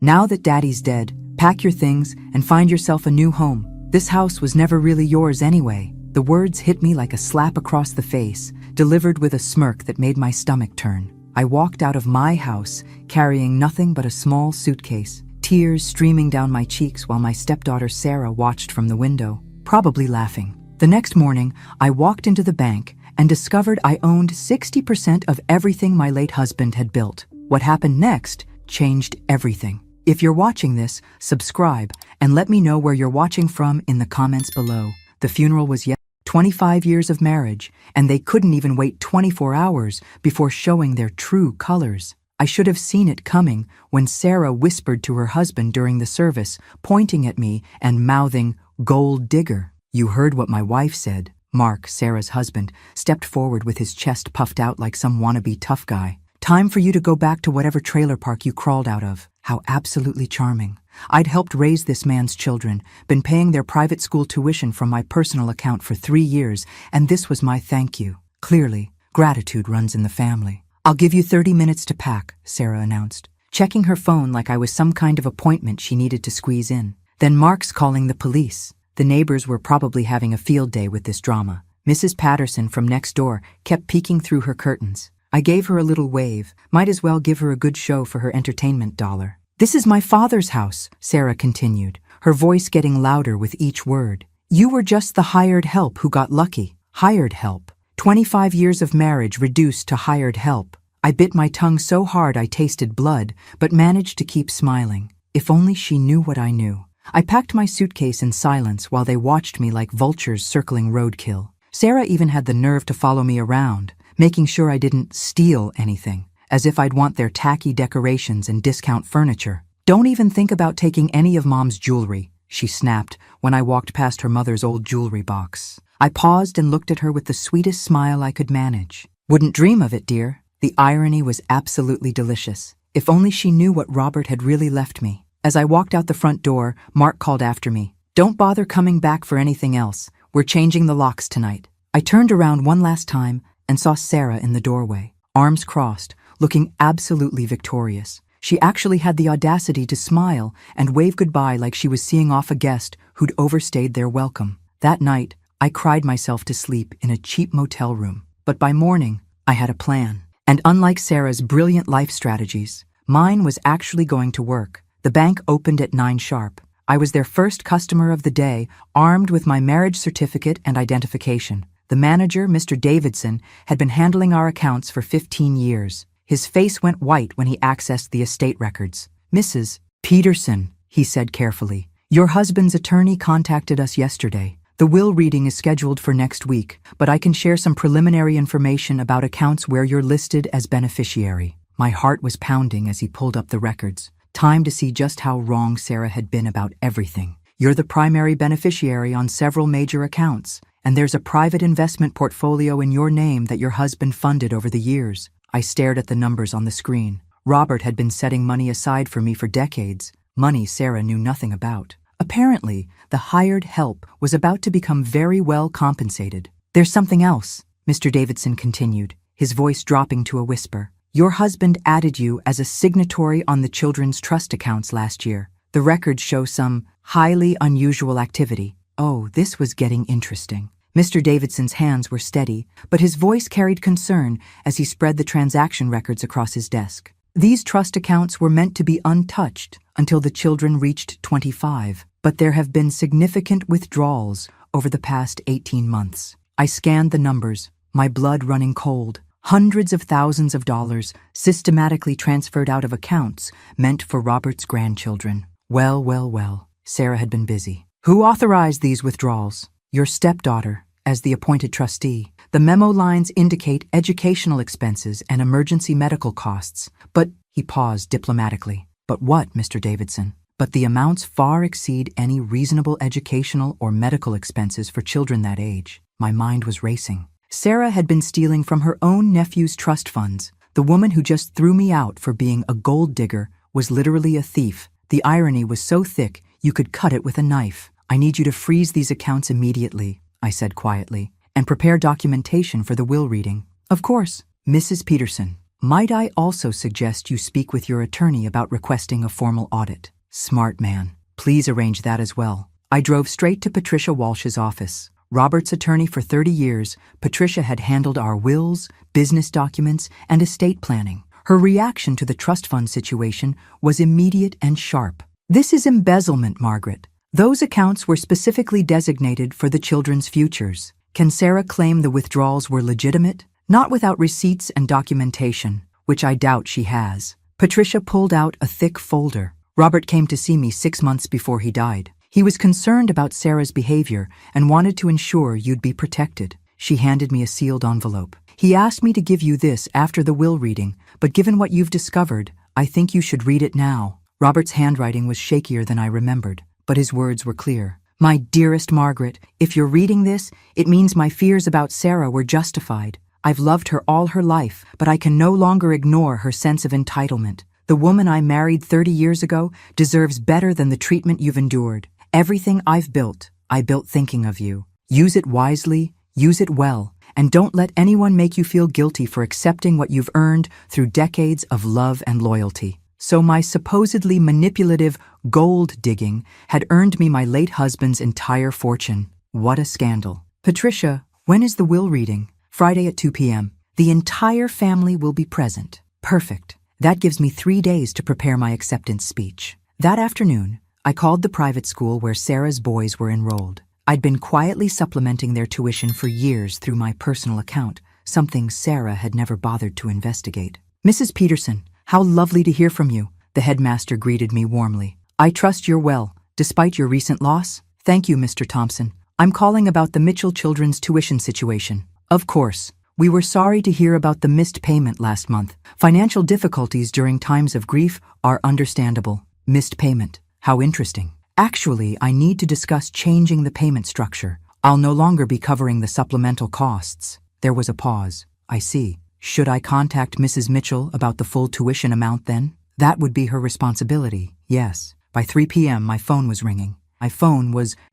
Now that Daddy's dead, pack your things and find yourself a new home. This house was never really yours anyway." The words hit me like a slap across the face, delivered with a smirk that made my stomach turn. I walked out of my house, carrying nothing but a small suitcase, tears streaming down my cheeks while my stepdaughter Sarah watched from the window, probably laughing. The next morning, I walked into the bank and discovered I owned 60% of everything my late husband had built. What happened next changed everything. If you're watching this, subscribe and let me know where you're watching from in the comments below. The funeral was 25 years of marriage, and they couldn't even wait 24 hours before showing their true colors. I should have seen it coming when Sarah whispered to her husband during the service, pointing at me and mouthing, "Gold digger." "You heard what my wife said." Mark, Sarah's husband, stepped forward with his chest puffed out like some wannabe tough guy. "Time for you to go back to whatever trailer park you crawled out of." How absolutely charming. I'd helped raise this man's children, been paying their private school tuition from my personal account for 3 years, and this was my thank you. Clearly, gratitude runs in the family. "I'll give you 30 minutes to pack," Sarah announced, checking her phone like I was some kind of appointment she needed to squeeze in. Then Mark's calling the police. The neighbors were probably having a field day with this drama. Mrs. Patterson from next door kept peeking through her curtains. I gave her a little wave, might as well give her a good show for her entertainment dollar. "This is my father's house," Sarah continued, her voice getting louder with each word. "You were just the hired help who got lucky." Hired help. 25 years of marriage reduced to hired help. I bit my tongue so hard I tasted blood, but managed to keep smiling. If only she knew what I knew. I packed my suitcase in silence while they watched me like vultures circling roadkill. Sarah even had the nerve to follow me around, making sure I didn't steal anything, as if I'd want their tacky decorations and discount furniture. "Don't even think about taking any of Mom's jewelry," she snapped when I walked past her mother's old jewelry box. I paused and looked at her with the sweetest smile I could manage. "Wouldn't dream of it, dear." The irony was absolutely delicious. If only she knew what Robert had really left me. As I walked out the front door, Mark called after me. "Don't bother coming back for anything else. We're changing the locks tonight." I turned around one last time and saw Sarah in the doorway, arms crossed, looking absolutely victorious. She actually had the audacity to smile and wave goodbye like she was seeing off a guest who'd overstayed their welcome. That night, I cried myself to sleep in a cheap motel room. But by morning, I had a plan. And unlike Sarah's brilliant life strategies, mine was actually going to work. The bank opened at 9 sharp. I was their first customer of the day, armed with my marriage certificate and identification. The manager, Mr. Davidson, had been handling our accounts for 15 years. His face went white when he accessed the estate records. "Mrs. Peterson," he said carefully, "your husband's attorney contacted us yesterday. The will reading is scheduled for next week, but I can share some preliminary information about accounts where you're listed as beneficiary." My heart was pounding as he pulled up the records. Time to see just how wrong Sarah had been about everything. "You're the primary beneficiary on several major accounts, and there's a private investment portfolio in your name that your husband funded over the years." I stared at the numbers on the screen. Robert had been setting money aside for me for decades, money Sarah knew nothing about. Apparently, the hired help was about to become very well compensated. "There's something else," Mr. Davidson continued, his voice dropping to a whisper. "Your husband added you as a signatory on the children's trust accounts last year. The records show some highly unusual activity." Oh, this was getting interesting. Mr. Davidson's hands were steady, but his voice carried concern as he spread the transaction records across his desk. "These trust accounts were meant to be untouched until the children reached 25, but there have been significant withdrawals over the past 18 months. I scanned the numbers, my blood running cold. Hundreds of thousands of dollars systematically transferred out of accounts meant for Robert's grandchildren. Well, Sarah had been busy. "Who authorized these withdrawals?" "Your stepdaughter, as the appointed trustee. The memo lines indicate educational expenses and emergency medical costs. But," he paused diplomatically. "But what, Mr. Davidson?" "But the amounts far exceed any reasonable educational or medical expenses for children that age." My mind was racing. Sarah had been stealing from her own nephew's trust funds. The woman who just threw me out for being a gold digger was literally a thief. The irony was so thick you could cut it with a knife. "I need you to freeze these accounts immediately," I said quietly, "and prepare documentation for the will reading." "Of course, Mrs. Peterson." Might I also suggest you speak with your attorney about requesting a formal audit? Smart man. Please arrange that as well. I drove straight to Patricia Walsh's office. Robert's attorney for 30 years, Patricia had handled our wills, business documents, and estate planning. Her reaction to the trust fund situation was immediate and sharp. This is embezzlement, Margaret. Those accounts were specifically designated for the children's futures. Can Sarah claim the withdrawals were legitimate? Not without receipts and documentation, which I doubt she has. Patricia pulled out a thick folder. Robert came to see me 6 months before he died. He was concerned about Sarah's behavior and wanted to ensure you'd be protected. She handed me a sealed envelope. He asked me to give you this after the will reading, but given what you've discovered, I think you should read it now. Robert's handwriting was shakier than I remembered, but his words were clear. My dearest Margaret, if you're reading this, it means my fears about Sarah were justified. I've loved her all her life, but I can no longer ignore her sense of entitlement. The woman I married 30 years ago deserves better than the treatment you've endured. Everything I've built, I built thinking of you. Use it wisely, use it well, and don't let anyone make you feel guilty for accepting what you've earned through decades of love and loyalty. So my supposedly manipulative gold digging had earned me my late husband's entire fortune. What a scandal. Patricia, when is the will reading? Friday at 2 p.m. The entire family will be present. Perfect. That gives me 3 days to prepare my acceptance speech. That afternoon, I called the private school where Sarah's boys were enrolled. I'd been quietly supplementing their tuition for years through my personal account, something Sarah had never bothered to investigate. Mrs. Peterson, how lovely to hear from you, the headmaster greeted me warmly. I trust you're well, despite your recent loss. Thank you, Mr. Thompson. I'm calling about the Mitchell children's tuition situation. Of course. We were sorry to hear about the missed payment last month. Financial difficulties during times of grief are understandable. Missed payment. How interesting. Actually, I need to discuss changing the payment structure. I'll no longer be covering the supplemental costs. There was a pause. I see. Should I contact Mrs. Mitchell about the full tuition amount then? That would be her responsibility, yes. By 3 p.m. my phone was ringing.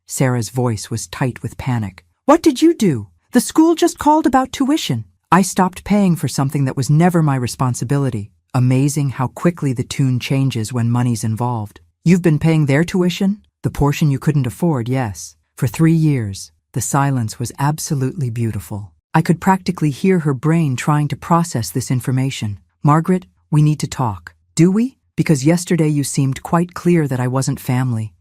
Sarah's voice was tight with panic. What did you do? The school just called about tuition. I stopped paying for something that was never my responsibility. Amazing how quickly the tune changes when money's involved. You've been paying their tuition? The portion you couldn't afford, yes. For 3 years. The silence was absolutely beautiful. I could practically hear her brain trying to process this information. Margaret, we need to talk. Do we? Because yesterday you seemed quite clear that I wasn't family.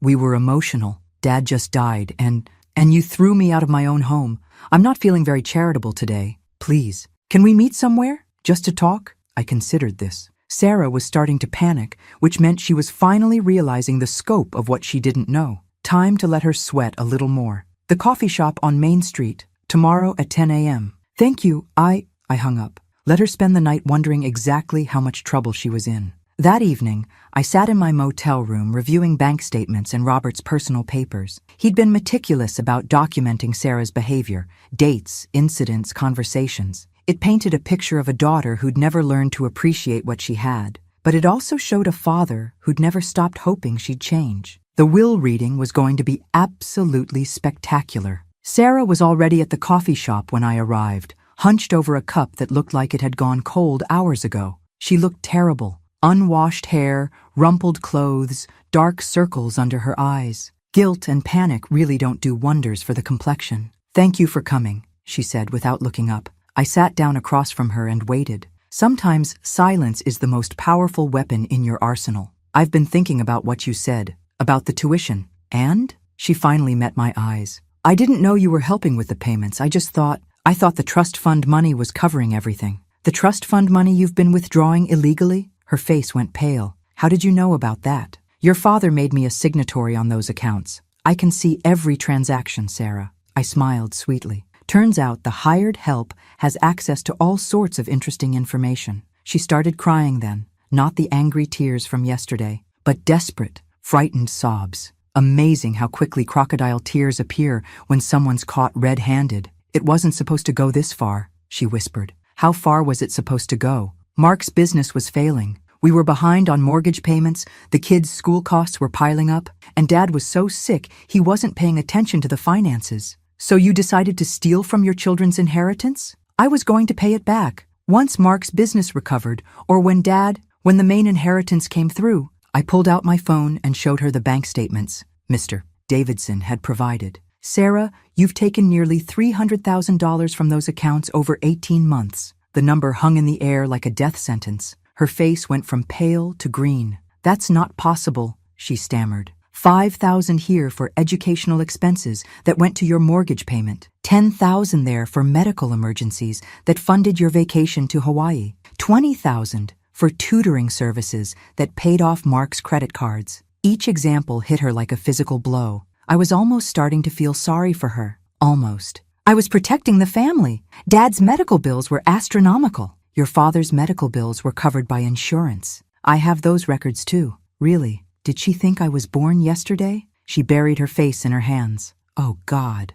We were emotional. Dad just died, and you threw me out of my own home. I'm not feeling very charitable today. Please, can we meet somewhere? Just to talk? I considered this. Sarah was starting to panic, which meant she was finally realizing the scope of what she didn't know. Time to let her sweat a little more. The coffee shop on Main Street, tomorrow at 10 a.m. Thank you, I hung up. Let her spend the night wondering exactly how much trouble she was in. That evening, I sat in my motel room reviewing bank statements and Robert's personal papers. He'd been meticulous about documenting Sarah's behavior, dates, incidents, conversations. It painted a picture of a daughter who'd never learned to appreciate what she had, but it also showed a father who'd never stopped hoping she'd change. The will reading was going to be absolutely spectacular. Sarah was already at the coffee shop when I arrived, hunched over a cup that looked like it had gone cold hours ago. She looked terrible. Unwashed hair, rumpled clothes, dark circles under her eyes. Guilt and panic really don't do wonders for the complexion. Thank you for coming, she said without looking up. I sat down across from her and waited. Sometimes silence is the most powerful weapon in your arsenal. I've been thinking about what you said, about the tuition. And? She finally met my eyes. I didn't know you were helping with the payments. I thought the trust fund money was covering everything. The trust fund money you've been withdrawing illegally? Her face went pale. How did you know about that? Your father made me a signatory on those accounts. I can see every transaction, Sarah. I smiled sweetly. Turns out the hired help has access to all sorts of interesting information. She started crying then, not the angry tears from yesterday, but desperate, frightened sobs. Amazing how quickly crocodile tears appear when someone's caught red-handed. It wasn't supposed to go this far, she whispered. How far was it supposed to go? Mark's business was failing. We were behind on mortgage payments, the kids' school costs were piling up, and Dad was so sick he wasn't paying attention to the finances. So you decided to steal from your children's inheritance? I was going to pay it back. Once Mark's business recovered, or when the main inheritance came through, I pulled out my phone and showed her the bank statements Mr. Davidson had provided. Sarah, you've taken nearly $300,000 from those accounts over 18 months. The number hung in the air like a death sentence. Her face went from pale to green. That's not possible, she stammered. $5,000 here for educational expenses that went to your mortgage payment. $10,000 there for medical emergencies that funded your vacation to Hawaii. $20,000 for tutoring services that paid off Mark's credit cards. Each example hit her like a physical blow. I was almost starting to feel sorry for her. Almost. I was protecting the family. Dad's medical bills were astronomical. Your father's medical bills were covered by insurance. I have those records too. Really? Did she think I was born yesterday? She buried her face in her hands. Oh God,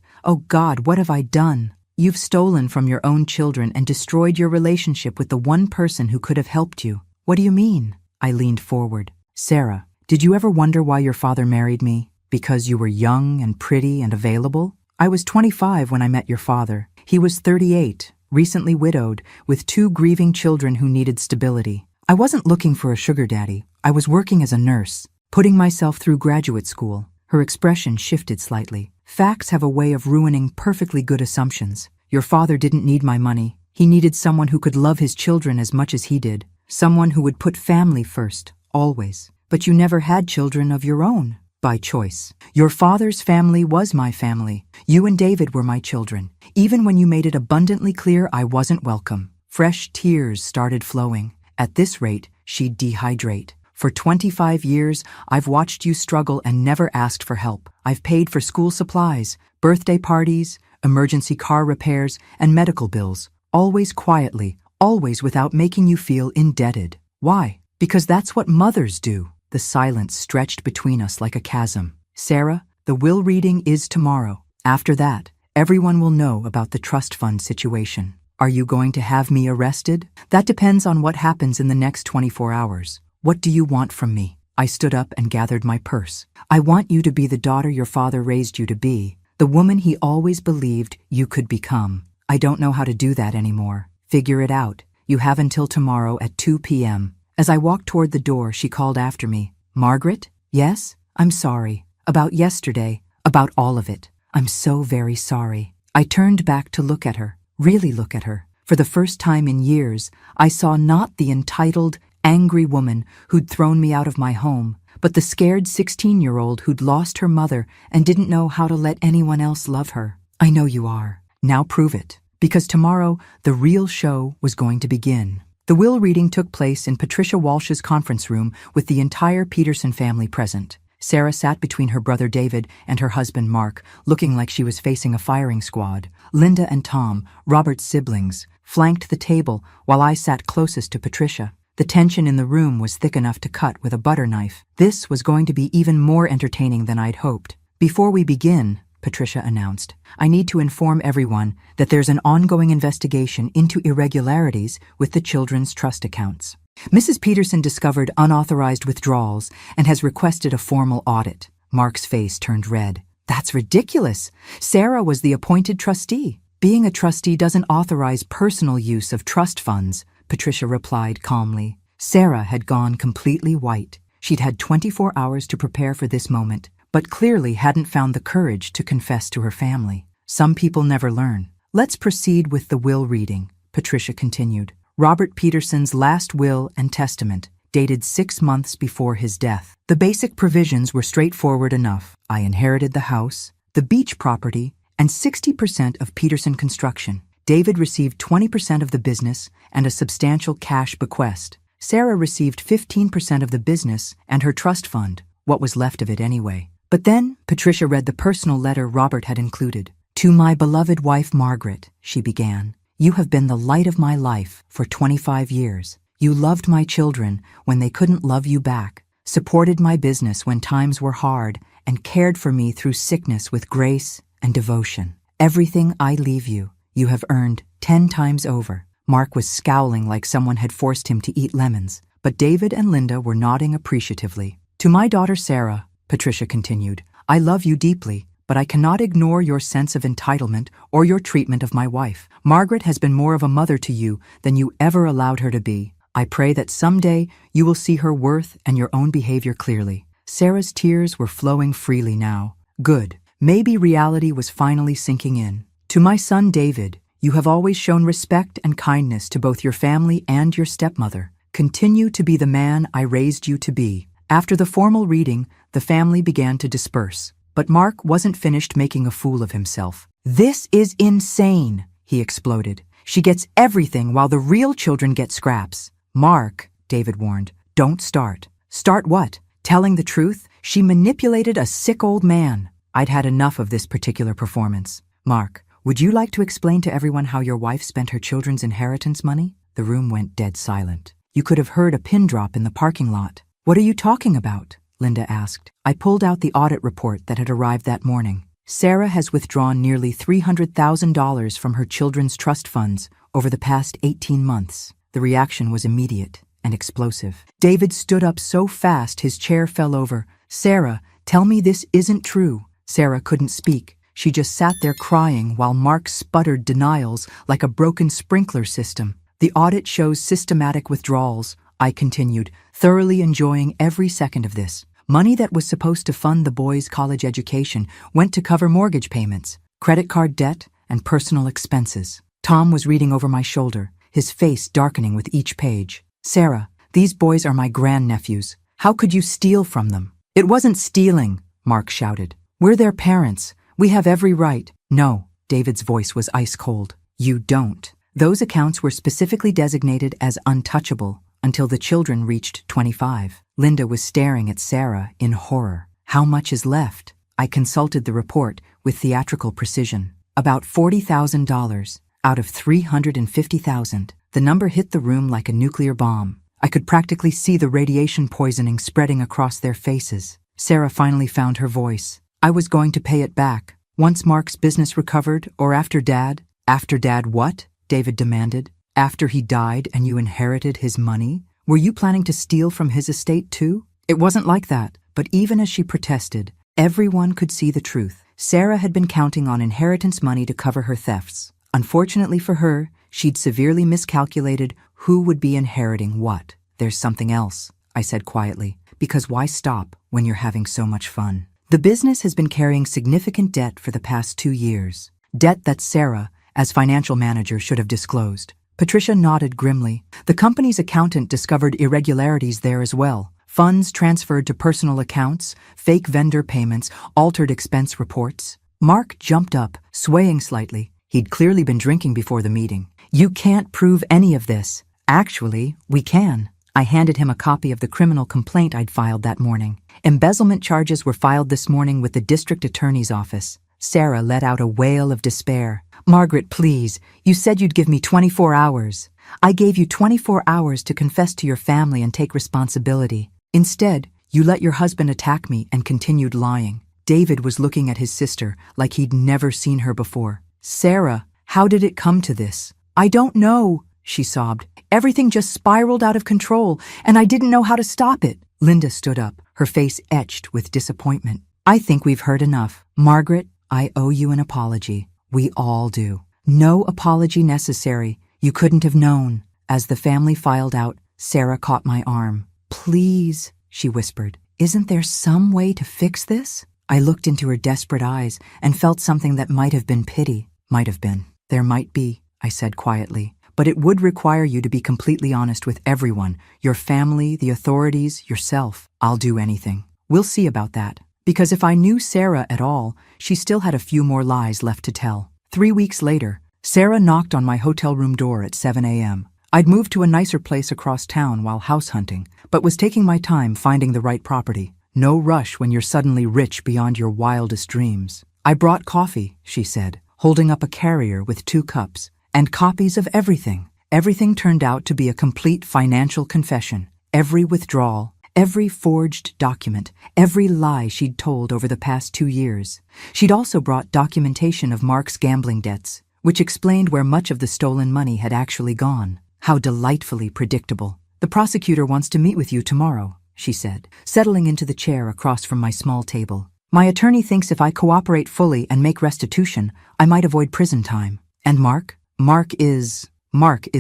what have I done? You've stolen from your own children and destroyed your relationship with the one person who could have helped you. What do you mean? I leaned forward. Sarah, did you ever wonder why your father married me? Because you were young and pretty and available? I was 25 when I met your father. He was 38, recently widowed, with 2 grieving children who needed stability. I wasn't looking for a sugar daddy. I was working as a nurse, putting myself through graduate school. Her expression shifted slightly. Facts have a way of ruining perfectly good assumptions. Your father didn't need my money. He needed someone who could love his children as much as he did. Someone who would put family first, always. But you never had children of your own. By choice. Your father's family was my family. You and David were my children. Even when you made it abundantly clear I wasn't welcome. Fresh tears started flowing. At this rate, she'd dehydrate. For 25 years, I've watched you struggle and never asked for help. I've paid for school supplies, birthday parties, emergency car repairs, and medical bills. Always quietly, always without making you feel indebted. Why? Because that's what mothers do. The silence stretched between us like a chasm. Sarah, the will reading is tomorrow. After that, everyone will know about the trust fund situation. Are you going to have me arrested? That depends on what happens in the next 24 hours. What do you want from me? I stood up and gathered my purse. I want you to be the daughter your father raised you to be, the woman he always believed you could become. I don't know how to do that anymore. Figure it out. You have until tomorrow at 2 p.m. As I walked toward the door, she called after me. Margaret? Yes? I'm sorry. About yesterday. About all of it. I'm so very sorry. I turned back to look at her. Really look at her. For the first time in years, I saw not the entitled, angry woman who'd thrown me out of my home, but the scared 16-year-old who'd lost her mother and didn't know how to let anyone else love her. I know you are. Now prove it. Because tomorrow, the real show was going to begin. The will reading took place in Patricia Walsh's conference room with the entire Peterson family present. Sarah sat between her brother David and her husband Mark, looking like she was facing a firing squad. Linda and Tom, Robert's siblings, flanked the table while I sat closest to Patricia. The tension in the room was thick enough to cut with a butter knife. This was going to be even more entertaining than I'd hoped. Before we begin, Patricia announced, I need to inform everyone that there's an ongoing investigation into irregularities with the children's trust accounts. Mrs. Peterson discovered unauthorized withdrawals and has requested a formal audit. Mark's face turned red. That's ridiculous. Sarah was the appointed trustee. Being a trustee doesn't authorize personal use of trust funds, Patricia replied calmly. Sarah had gone completely white. She'd had 24 hours to prepare for this moment, but clearly hadn't found the courage to confess to her family. Some people never learn. Let's proceed with the will reading, Patricia continued. Robert Peterson's last will and testament, dated 6 months before his death. The basic provisions were straightforward enough. I inherited the house, the beach property, and 60% of Peterson Construction. David received 20% of the business and a substantial cash bequest. Sarah received 15% of the business and her trust fund, what was left of it anyway. But then, Patricia read the personal letter Robert had included. To my beloved wife Margaret, she began, you have been the light of my life for 25 years. You loved my children when they couldn't love you back, supported my business when times were hard, and cared for me through sickness with grace and devotion. Everything I leave you, you have earned 10 times over. Mark was scowling like someone had forced him to eat lemons, but David and Linda were nodding appreciatively. To my daughter Sarah, Patricia continued, I love you deeply, but I cannot ignore your sense of entitlement or your treatment of my wife. Margaret has been more of a mother to you than you ever allowed her to be. I pray that someday you will see her worth and your own behavior clearly." Sarah's tears were flowing freely now. Good. Maybe reality was finally sinking in. "To my son David, you have always shown respect and kindness to both your family and your stepmother. Continue to be the man I raised you to be." After the formal reading, the family began to disperse. But Mark wasn't finished making a fool of himself. "This is insane," he exploded. "She gets everything while the real children get scraps." "Mark," David warned, "don't start." "Start what? Telling the truth? She manipulated a sick old man." I'd had enough of this particular performance. "Mark, would you like to explain to everyone how your wife spent her children's inheritance money?" The room went dead silent. You could have heard a pin drop in the parking lot. "What are you talking about?" Linda asked. I pulled out the audit report that had arrived that morning. Sarah has withdrawn nearly $300,000 from her children's trust funds over the past 18 months. The reaction was immediate and explosive. David stood up so fast his chair fell over. "Sarah, tell me this isn't true." Sarah couldn't speak. She just sat there crying while Mark sputtered denials like a broken sprinkler system. "The audit shows systematic withdrawals," I continued, thoroughly enjoying every second of this. "Money that was supposed to fund the boys' college education went to cover mortgage payments, credit card debt, and personal expenses." Tom was reading over my shoulder, his face darkening with each page. "Sarah, these boys are my grandnephews. How could you steal from them?" "It wasn't stealing," Mark shouted. "We're their parents. We have every right." "No," David's voice was ice cold. "You don't. Those accounts were specifically designated as untouchable until the children reached 25. Linda was staring at Sarah in horror. "How much is left?" I consulted the report with theatrical precision. "About $40,000 out of $350,000. The number hit the room like a nuclear bomb. I could practically see the radiation poisoning spreading across their faces. Sarah finally found her voice. "I was going to pay it back. Once Mark's business recovered, or after Dad." "After Dad what?" David demanded. "After he died and you inherited his money? Were you planning to steal from his estate too?" "It wasn't like that." But even as she protested, everyone could see the truth. Sarah had been counting on inheritance money to cover her thefts. Unfortunately for her, she'd severely miscalculated who would be inheriting what. "There's something else," I said quietly, "because why stop when you're having so much fun?" The business has been carrying significant debt for the past 2 years. Debt that Sarah, as financial manager, should have disclosed. Patricia nodded grimly. The company's accountant discovered irregularities there as well. Funds transferred to personal accounts, fake vendor payments, altered expense reports. Mark jumped up, swaying slightly. He'd clearly been drinking before the meeting. "You can't prove any of this." "Actually, we can." I handed him a copy of the criminal complaint I'd filed that morning. Embezzlement charges were filed this morning with the district attorney's office. Sarah let out a wail of despair. "Margaret, please, you said you'd give me 24 hours. I gave you 24 hours to confess to your family and take responsibility. Instead, you let your husband attack me and continued lying." David was looking at his sister like he'd never seen her before. "Sarah, how did it come to this?" "I don't know," she sobbed. "Everything just spiraled out of control, and I didn't know how to stop it." Linda stood up, her face etched with disappointment. "I think we've heard enough. Margaret, I owe you an apology. We all do." "No apology necessary. You couldn't have known." As the family filed out, Sarah caught my arm. "Please," she whispered, "isn't there some way to fix this?" I looked into her desperate eyes and felt something that might have been pity. "Might have been. There might be," I said quietly. "But it would require you to be completely honest with everyone, your family, the authorities, yourself." "I'll do anything. We'll see about that." Because if I knew Sarah at all, she still had a few more lies left to tell. 3 weeks later, Sarah knocked on my hotel room door at 7 a.m. I'd moved to a nicer place across town while house hunting, but was taking my time finding the right property. No rush when you're suddenly rich beyond your wildest dreams. "I brought coffee," she said, holding up a carrier with 2 cups, "and copies of everything." Everything turned out to be a complete financial confession. Every withdrawal, every forged document, every lie she'd told over the past 2 years. She'd also brought documentation of Mark's gambling debts, which explained where much of the stolen money had actually gone. How delightfully predictable. "The prosecutor wants to meet with you tomorrow," she said, settling into the chair across from my small table. My attorney thinks if I cooperate fully and make restitution, I might avoid prison time. And Mark? Mark is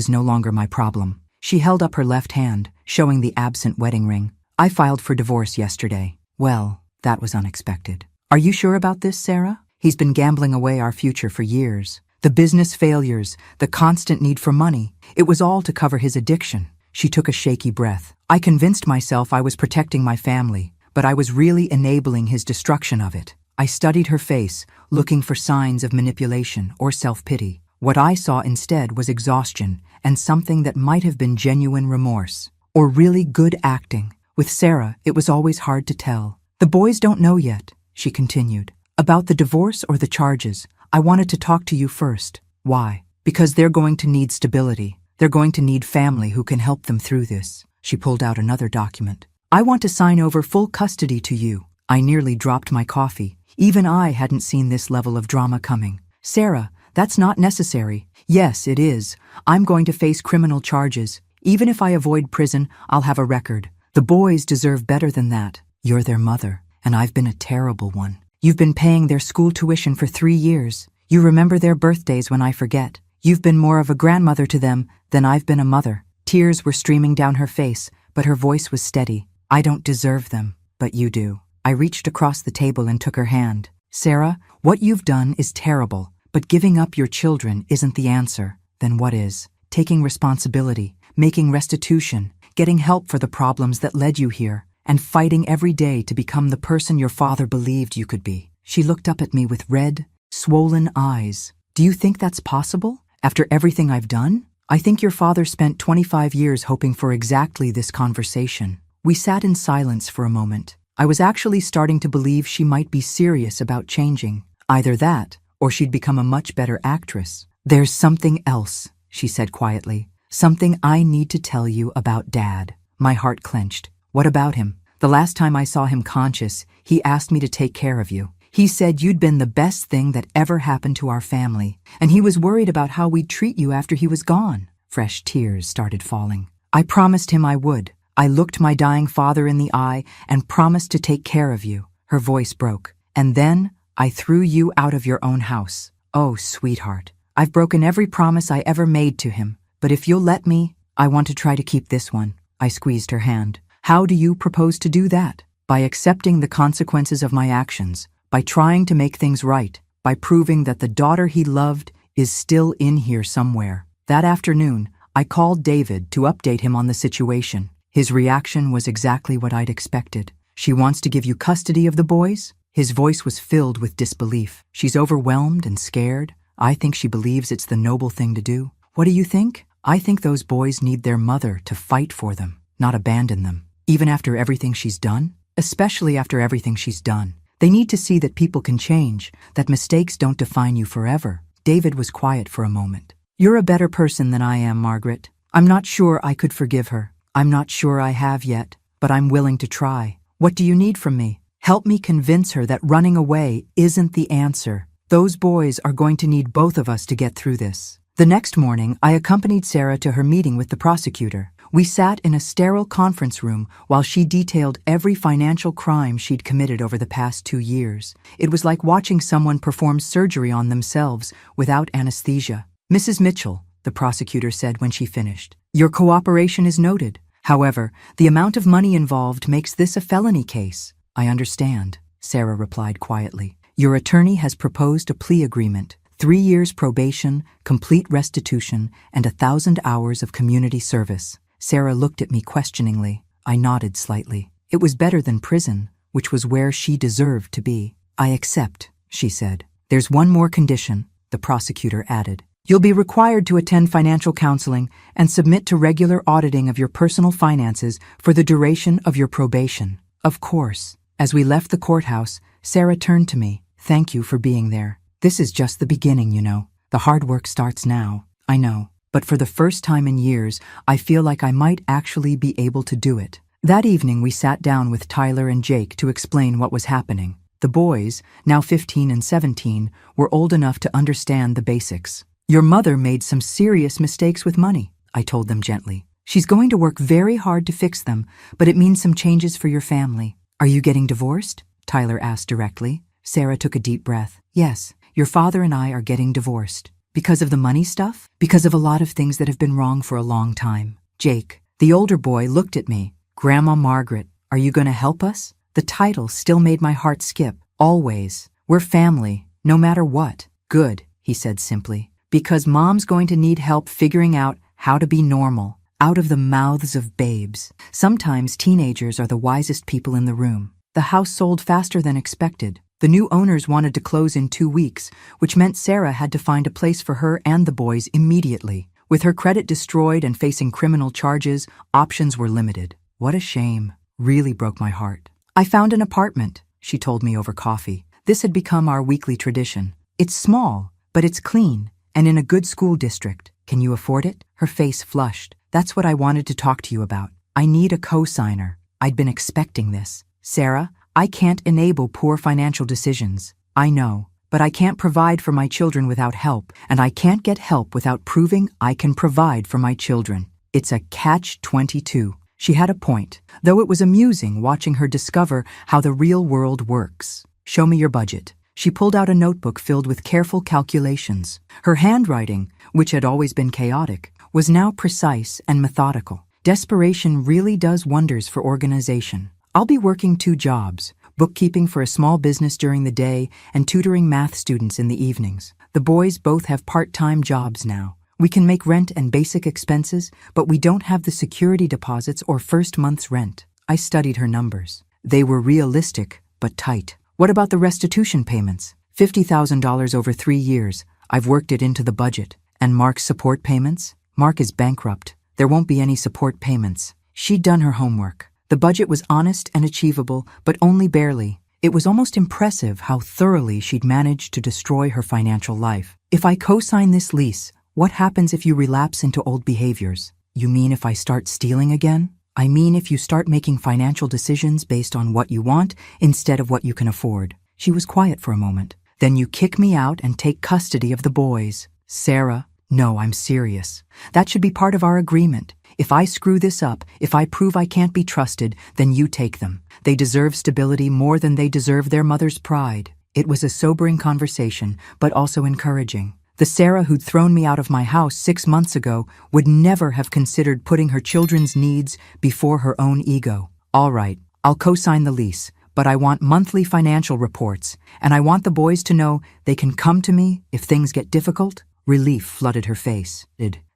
no longer my problem. She held up her left hand, showing the absent wedding ring. I filed for divorce yesterday. Well, that was unexpected. Are you sure about this, Sarah? He's been gambling away our future for years. The business failures, the constant need for money, it was all to cover his addiction. She took a shaky breath. I convinced myself I was protecting my family, but I was really enabling his destruction of it. I studied her face, looking for signs of manipulation or self-pity. What I saw instead was exhaustion and something that might have been genuine remorse or really good acting. With Sarah, it was always hard to tell. The boys don't know yet, she continued. About the divorce or the charges, I wanted to talk to you first. Why? Because they're going to need stability. They're going to need family who can help them through this. She pulled out another document. I want to sign over full custody to you. I nearly dropped my coffee. Even I hadn't seen this level of drama coming. Sarah, that's not necessary. Yes, it is. I'm going to face criminal charges. Even if I avoid prison, I'll have a record. The boys deserve better than that. You're their mother, and I've been a terrible one. You've been paying their school tuition for 3 years. You remember their birthdays when I forget. You've been more of a grandmother to them than I've been a mother. Tears were streaming down her face, but her voice was steady. I don't deserve them, but you do. I reached across the table and took her hand. Sarah, what you've done is terrible, but giving up your children isn't the answer. Then what is? Taking responsibility, making restitution, getting help for the problems that led you here, and fighting every day to become the person your father believed you could be. She looked up at me with red, swollen eyes. Do you think that's possible? After everything I've done? I think your father spent 25 years hoping for exactly this conversation. We sat in silence for a moment. I was actually starting to believe she might be serious about changing. Either that, or she'd become a much better actress. There's something else, she said quietly. Something I need to tell you about Dad. My heart clenched. What about him? The last time I saw him conscious, he asked me to take care of you. He said you'd been the best thing that ever happened to our family, and he was worried about how we'd treat you after he was gone. Fresh tears started falling. I promised him I would. I looked my dying father in the eye and promised to take care of you. Her voice broke. And then I threw you out of your own house. Oh, sweetheart. I've broken every promise I ever made to him, but if you'll let me, I want to try to keep this one. I squeezed her hand. How do you propose to do that? By accepting the consequences of my actions, by trying to make things right, by proving that the daughter he loved is still in here somewhere. That afternoon, I called David to update him on the situation. His reaction was exactly what I'd expected. She wants to give you custody of the boys? His voice was filled with disbelief. She's overwhelmed and scared. I think she believes it's the noble thing to do. What do you think? I think those boys need their mother to fight for them, not abandon them. Even after everything she's done? Especially after everything she's done. They need to see that people can change, that mistakes don't define you forever. David was quiet for a moment. You're a better person than I am, Margaret. I'm not sure I could forgive her. I'm not sure I have yet, but I'm willing to try. What do you need from me? Help me convince her that running away isn't the answer. Those boys are going to need both of us to get through this. The next morning, I accompanied Sarah to her meeting with the prosecutor. We sat in a sterile conference room while she detailed every financial crime she'd committed over the past 2 years. It was like watching someone perform surgery on themselves without anesthesia. Mrs. Mitchell, the prosecutor said when she finished, your cooperation is noted. However, the amount of money involved makes this a felony case. I understand, Sarah replied quietly. Your attorney has proposed a plea agreement, 3 years probation, complete restitution, and 1,000 hours of community service. Sarah looked at me questioningly. I nodded slightly. It was better than prison, which was where she deserved to be. I accept, she said. There's one more condition, the prosecutor added. You'll be required to attend financial counseling and submit to regular auditing of your personal finances for the duration of your probation. Of course. As we left the courthouse, Sarah turned to me. Thank you for being there. This is just the beginning, you know. The hard work starts now. I know. But for the first time in years, I feel like I might actually be able to do it. That evening, we sat down with Tyler and Jake to explain what was happening. The boys, now 15 and 17, were old enough to understand the basics. Your mother made some serious mistakes with money, I told them gently. She's going to work very hard to fix them, but it means some changes for your family. Are you getting divorced? Tyler asked directly. Sarah took a deep breath. Yes, your father and I are getting divorced. Because of the money stuff? Because of a lot of things that have been wrong for a long time. Jake, the older boy, looked at me. Grandma Margaret, are you going to help us? The title still made my heart skip. Always. We're family, no matter what. Good, he said simply. Because Mom's going to need help figuring out how to be normal. Out of the mouths of babes. Sometimes teenagers are the wisest people in the room. The house sold faster than expected. The new owners wanted to close in 2 weeks, which meant Sarah had to find a place for her and the boys immediately. With her credit destroyed and facing criminal charges, options were limited. What a shame. Really broke my heart. I found an apartment, she told me over coffee. This had become our weekly tradition. It's small, but it's clean, and in a good school district. Can you afford it? Her face flushed. That's what I wanted to talk to you about. I need a co-signer. I'd been expecting this. Sarah, I can't enable poor financial decisions. I know, but I can't provide for my children without help, and I can't get help without proving I can provide for my children. It's a catch-22. She had a point, though it was amusing watching her discover how the real world works. Show me your budget. She pulled out a notebook filled with careful calculations. Her handwriting, which had always been chaotic, was now precise and methodical. Desperation really does wonders for organization. I'll be working 2 jobs, bookkeeping for a small business during the day and tutoring math students in the evenings. The boys both have part-time jobs now. We can make rent and basic expenses, but we don't have the security deposits or first month's rent. I studied her numbers. They were realistic, but tight. What about the restitution payments? $50,000 over 3 years. I've worked it into the budget. And Mark's support payments? Mark is bankrupt. There won't be any support payments. She'd done her homework. The budget was honest and achievable, but only barely. It was almost impressive how thoroughly she'd managed to destroy her financial life. If I co-sign this lease, what happens if you relapse into old behaviors? You mean if I start stealing again? I mean if you start making financial decisions based on what you want instead of what you can afford. She was quiet for a moment. Then you kick me out and take custody of the boys. Sarah, no, I'm serious. That should be part of our agreement. If I screw this up, if I prove I can't be trusted, then you take them. They deserve stability more than they deserve their mother's pride. It was a sobering conversation, but also encouraging. The Sarah who'd thrown me out of my house 6 months ago would never have considered putting her children's needs before her own ego. All right, I'll co-sign the lease, but I want monthly financial reports, and I want the boys to know they can come to me if things get difficult. Relief flooded her face.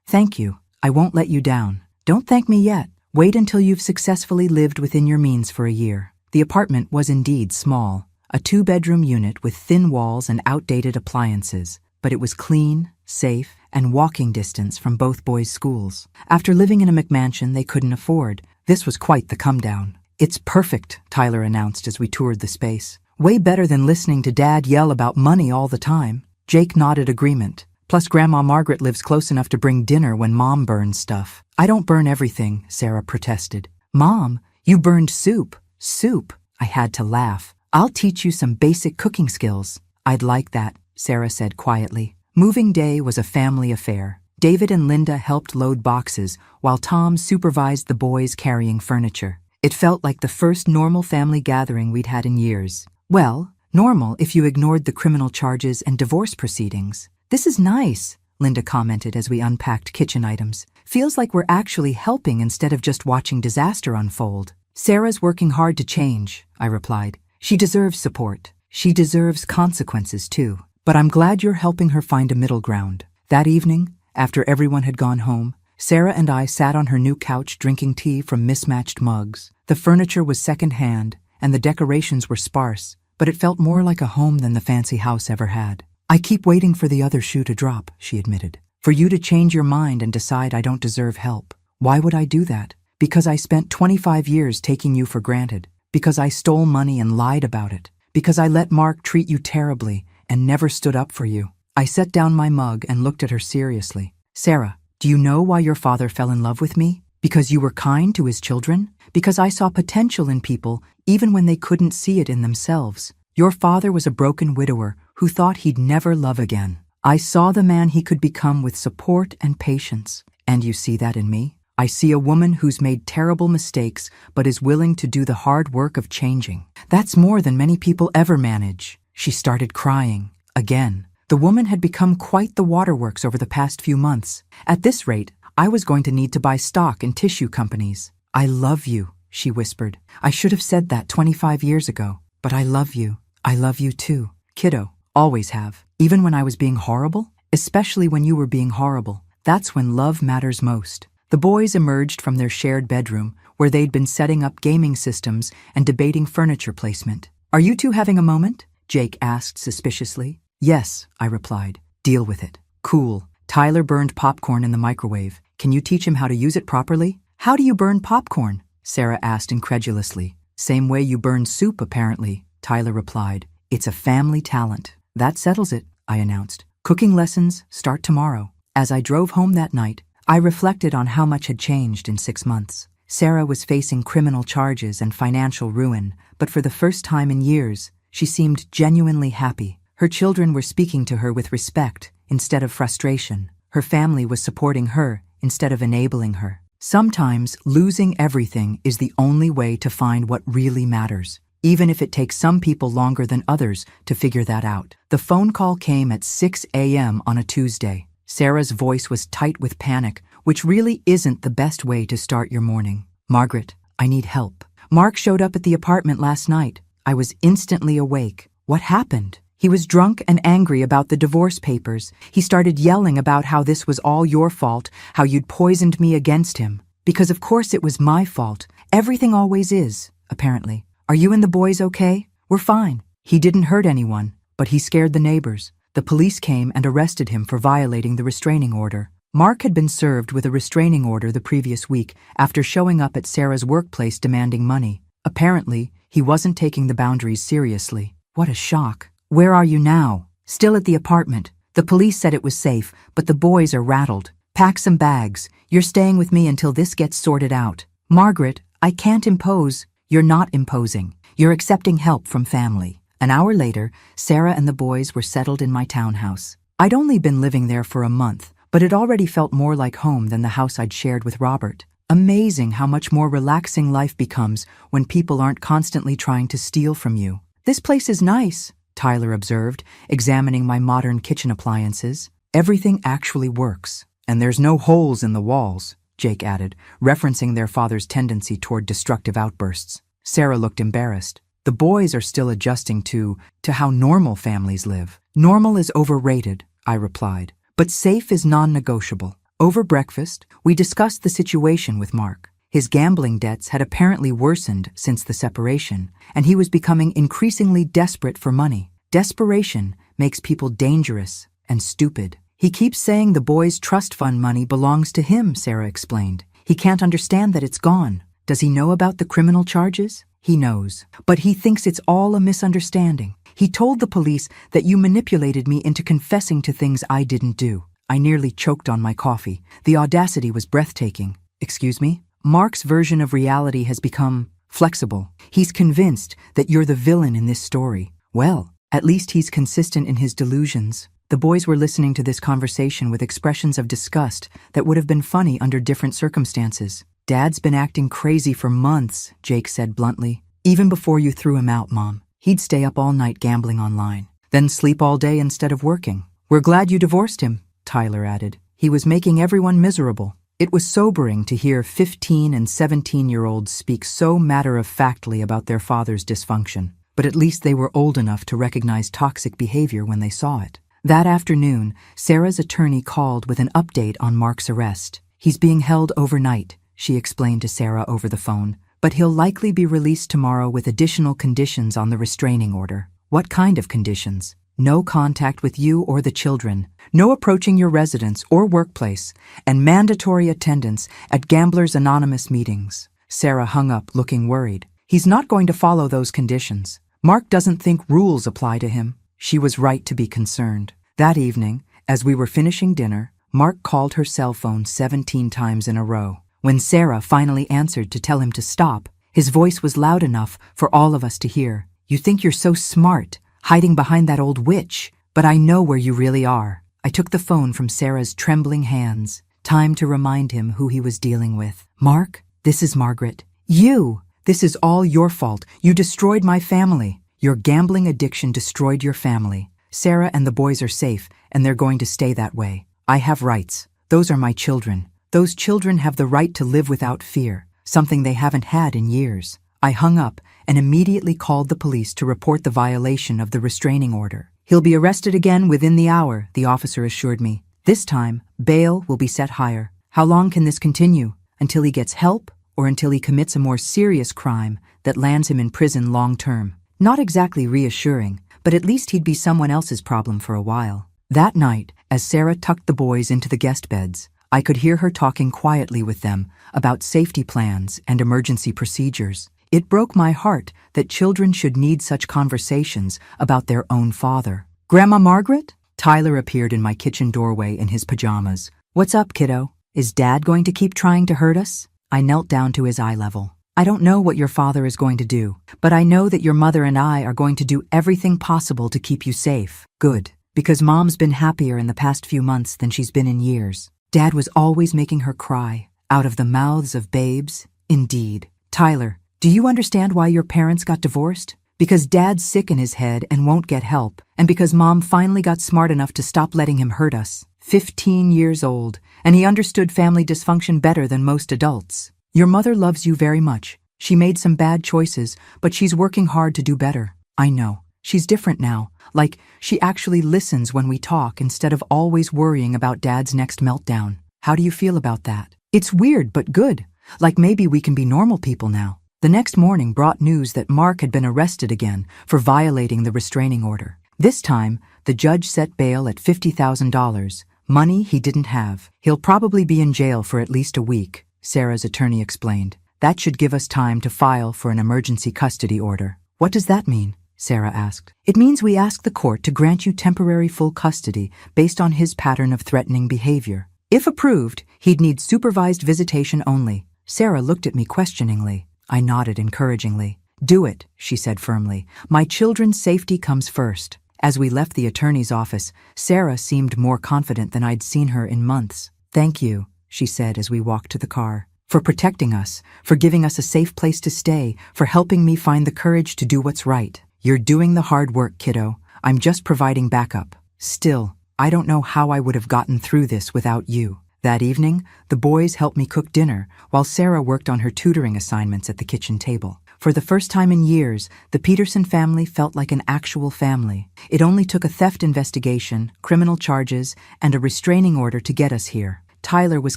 Thank you. I won't let you down. Don't thank me yet. Wait until you've successfully lived within your means for a year. The apartment was indeed small, a 2-bedroom unit with thin walls and outdated appliances, but it was clean, safe, and walking distance from both boys' schools. After living in a McMansion they couldn't afford, this was quite the come-down. It's perfect, Tyler announced as we toured the space. Way better than listening to Dad yell about money all the time. Jake nodded agreement. Plus Grandma Margaret lives close enough to bring dinner when Mom burns stuff. I don't burn everything, Sarah protested. Mom, you burned soup. Soup. I had to laugh. I'll teach you some basic cooking skills. I'd like that, Sarah said quietly. Moving day was a family affair. David and Linda helped load boxes, while Tom supervised the boys carrying furniture. It felt like the first normal family gathering we'd had in years. Well, normal if you ignored the criminal charges and divorce proceedings. This is nice, Linda commented as we unpacked kitchen items. Feels like we're actually helping instead of just watching disaster unfold. Sarah's working hard to change, I replied. She deserves support. She deserves consequences too. But I'm glad you're helping her find a middle ground. That evening, after everyone had gone home, Sarah and I sat on her new couch drinking tea from mismatched mugs. The furniture was second-hand, and the decorations were sparse, but it felt more like a home than the fancy house ever had. I keep waiting for the other shoe to drop, she admitted. For you to change your mind and decide I don't deserve help. Why would I do that? Because I spent 25 years taking you for granted. Because I stole money and lied about it. Because I let Mark treat you terribly and never stood up for you. I set down my mug and looked at her seriously. Sarah, do you know why your father fell in love with me? Because you were kind to his children? Because I saw potential in people even when they couldn't see it in themselves. Your father was a broken widower who thought he'd never love again. I saw the man he could become with support and patience. And you see that in me? I see a woman who's made terrible mistakes but is willing to do the hard work of changing. That's more than many people ever manage." She started crying. Again. The woman had become quite the waterworks over the past few months. At this rate, I was going to need to buy stock in tissue companies. "I love you," she whispered. "I should have said that 25 years ago. But I love you. I love you too. Kiddo. Always have. Even when I was being horrible? Especially when you were being horrible. That's when love matters most." The boys emerged from their shared bedroom, where they'd been setting up gaming systems and debating furniture placement. "Are you two having a moment?" Jake asked suspiciously. "Yes," I replied. "Deal with it." "Cool. Tyler burned popcorn in the microwave. Can you teach him how to use it properly?" "How do you burn popcorn?" Sarah asked incredulously. "Same way you burn soup, apparently," Tyler replied. "It's a family talent." "That settles it," I announced. "Cooking lessons start tomorrow." As I drove home that night, I reflected on how much had changed in 6 months. Sarah was facing criminal charges and financial ruin, but for the first time in years, she seemed genuinely happy. Her children were speaking to her with respect instead of frustration. Her family was supporting her instead of enabling her. Sometimes losing everything is the only way to find what really matters, even if it takes some people longer than others to figure that out. The phone call came at 6 a.m. on a Tuesday. Sarah's voice was tight with panic, which really isn't the best way to start your morning. "Margaret, I need help. Mark showed up at the apartment last night." I was instantly awake. "What happened?" "He was drunk and angry about the divorce papers. He started yelling about how this was all your fault, how you'd poisoned me against him. Because of course it was my fault. Everything always is, apparently. Are you and the boys okay?" "We're fine." "He didn't hurt anyone, but he scared the neighbors. The police came and arrested him for violating the restraining order." Mark had been served with a restraining order the previous week after showing up at Sarah's workplace demanding money. Apparently, he wasn't taking the boundaries seriously. What a shock. "Where are you now?" "Still at the apartment. The police said it was safe, but the boys are rattled. Pack some bags. You're staying with me until this gets sorted out." "Margaret, I can't impose." "You're not imposing. You're accepting help from family." An hour later, Sarah and the boys were settled in my townhouse. I'd only been living there for a month, but it already felt more like home than the house I'd shared with Robert. Amazing how much more relaxing life becomes when people aren't constantly trying to steal from you. "This place is nice," Tyler observed, examining my modern kitchen appliances. "Everything actually works. And there's no holes in the walls," Jake added, referencing their father's tendency toward destructive outbursts. Sarah looked embarrassed. "The boys are still adjusting to how normal families live." "Normal is overrated," I replied, "but safe is non-negotiable." Over breakfast, we discussed the situation with Mark. His gambling debts had apparently worsened since the separation, and he was becoming increasingly desperate for money. Desperation makes people dangerous and stupid. "He keeps saying the boys' trust fund money belongs to him," Sarah explained. "He can't understand that it's gone." "Does he know about the criminal charges?" "He knows, but he thinks it's all a misunderstanding. He told the police that you manipulated me into confessing to things I didn't do." I nearly choked on my coffee. The audacity was breathtaking. "Excuse me?" "Mark's version of reality has become flexible. He's convinced that you're the villain in this story." "Well, at least he's consistent in his delusions." The boys were listening to this conversation with expressions of disgust that would have been funny under different circumstances. "Dad's been acting crazy for months," Jake said bluntly. "Even before you threw him out, Mom. He'd stay up all night gambling online, then sleep all day instead of working." "We're glad you divorced him," Tyler added. "He was making everyone miserable." It was sobering to hear 15 and 17-year-olds speak so matter-of-factly about their father's dysfunction, but at least they were old enough to recognize toxic behavior when they saw it. That afternoon, Sarah's attorney called with an update on Mark's arrest. "He's being held overnight," she explained to Sarah over the phone, "but he'll likely be released tomorrow with additional conditions on the restraining order." "What kind of conditions?" "No contact with you or the children, no approaching your residence or workplace, and mandatory attendance at Gamblers Anonymous meetings." Sarah hung up, looking worried. "He's not going to follow those conditions. Mark doesn't think rules apply to him." She was right to be concerned. That evening, as we were finishing dinner, Mark called her cell phone 17 times in a row. When Sarah finally answered to tell him to stop, his voice was loud enough for all of us to hear. "You think you're so smart, hiding behind that old witch, but I know where you really are." I took the phone from Sarah's trembling hands. Time to remind him who he was dealing with. "Mark, this is Margaret." "You! This is all your fault. You destroyed my family. Your gambling addiction destroyed your family. Sarah and the boys are safe, and they're going to stay that way. I have rights. Those are my children. Those children have the right to live without fear, something they haven't had in years. I hung up and immediately called the police to report the violation of the restraining order. He'll be arrested again within the hour, the officer assured me. This time, bail will be set higher. How long can this continue? Until he gets help, or until he commits a more serious crime that lands him in prison long term? Not exactly reassuring, but at least he'd be someone else's problem for a while. That night, as Sarah tucked the boys into the guest beds, I could hear her talking quietly with them about safety plans and emergency procedures. It broke my heart that children should need such conversations about their own father. Grandma Margaret? Tyler appeared in my kitchen doorway in his pajamas. What's up, kiddo? Is Dad going to keep trying to hurt us? I knelt down to his eye level. I don't know what your father is going to do, but I know that your mother and I are going to do everything possible to keep you safe. Good, because Mom's been happier in the past few months than she's been in years. Dad was always making her cry, out of the mouths of babes. Indeed. Tyler, do you understand why your parents got divorced? Because Dad's sick in his head and won't get help, and because Mom finally got smart enough to stop letting him hurt us. 15 years old, and he understood family dysfunction better than most adults. Your mother loves you very much. She made some bad choices, but she's working hard to do better. I know. She's different now. Like, she actually listens when we talk instead of always worrying about Dad's next meltdown. How do you feel about that? It's weird, but good. Like maybe we can be normal people now. The next morning brought news that Mark had been arrested again for violating the restraining order. This time, the judge set bail at $50,000, money he didn't have. He'll probably be in jail for at least a week, Sarah's attorney explained. That should give us time to file for an emergency custody order. What does that mean? Sarah asked. It means we ask the court to grant you temporary full custody based on his pattern of threatening behavior. If approved, he'd need supervised visitation only. Sarah looked at me questioningly. I nodded encouragingly. Do it, she said firmly. My children's safety comes first. As we left the attorney's office, Sarah seemed more confident than I'd seen her in months. Thank you, she said as we walked to the car. For protecting us, for giving us a safe place to stay, for helping me find the courage to do what's right. You're doing the hard work, kiddo. I'm just providing backup. Still, I don't know how I would have gotten through this without you. That evening, the boys helped me cook dinner while Sarah worked on her tutoring assignments at the kitchen table. For the first time in years, the Peterson family felt like an actual family. It only took a theft investigation, criminal charges, and a restraining order to get us here. Tyler was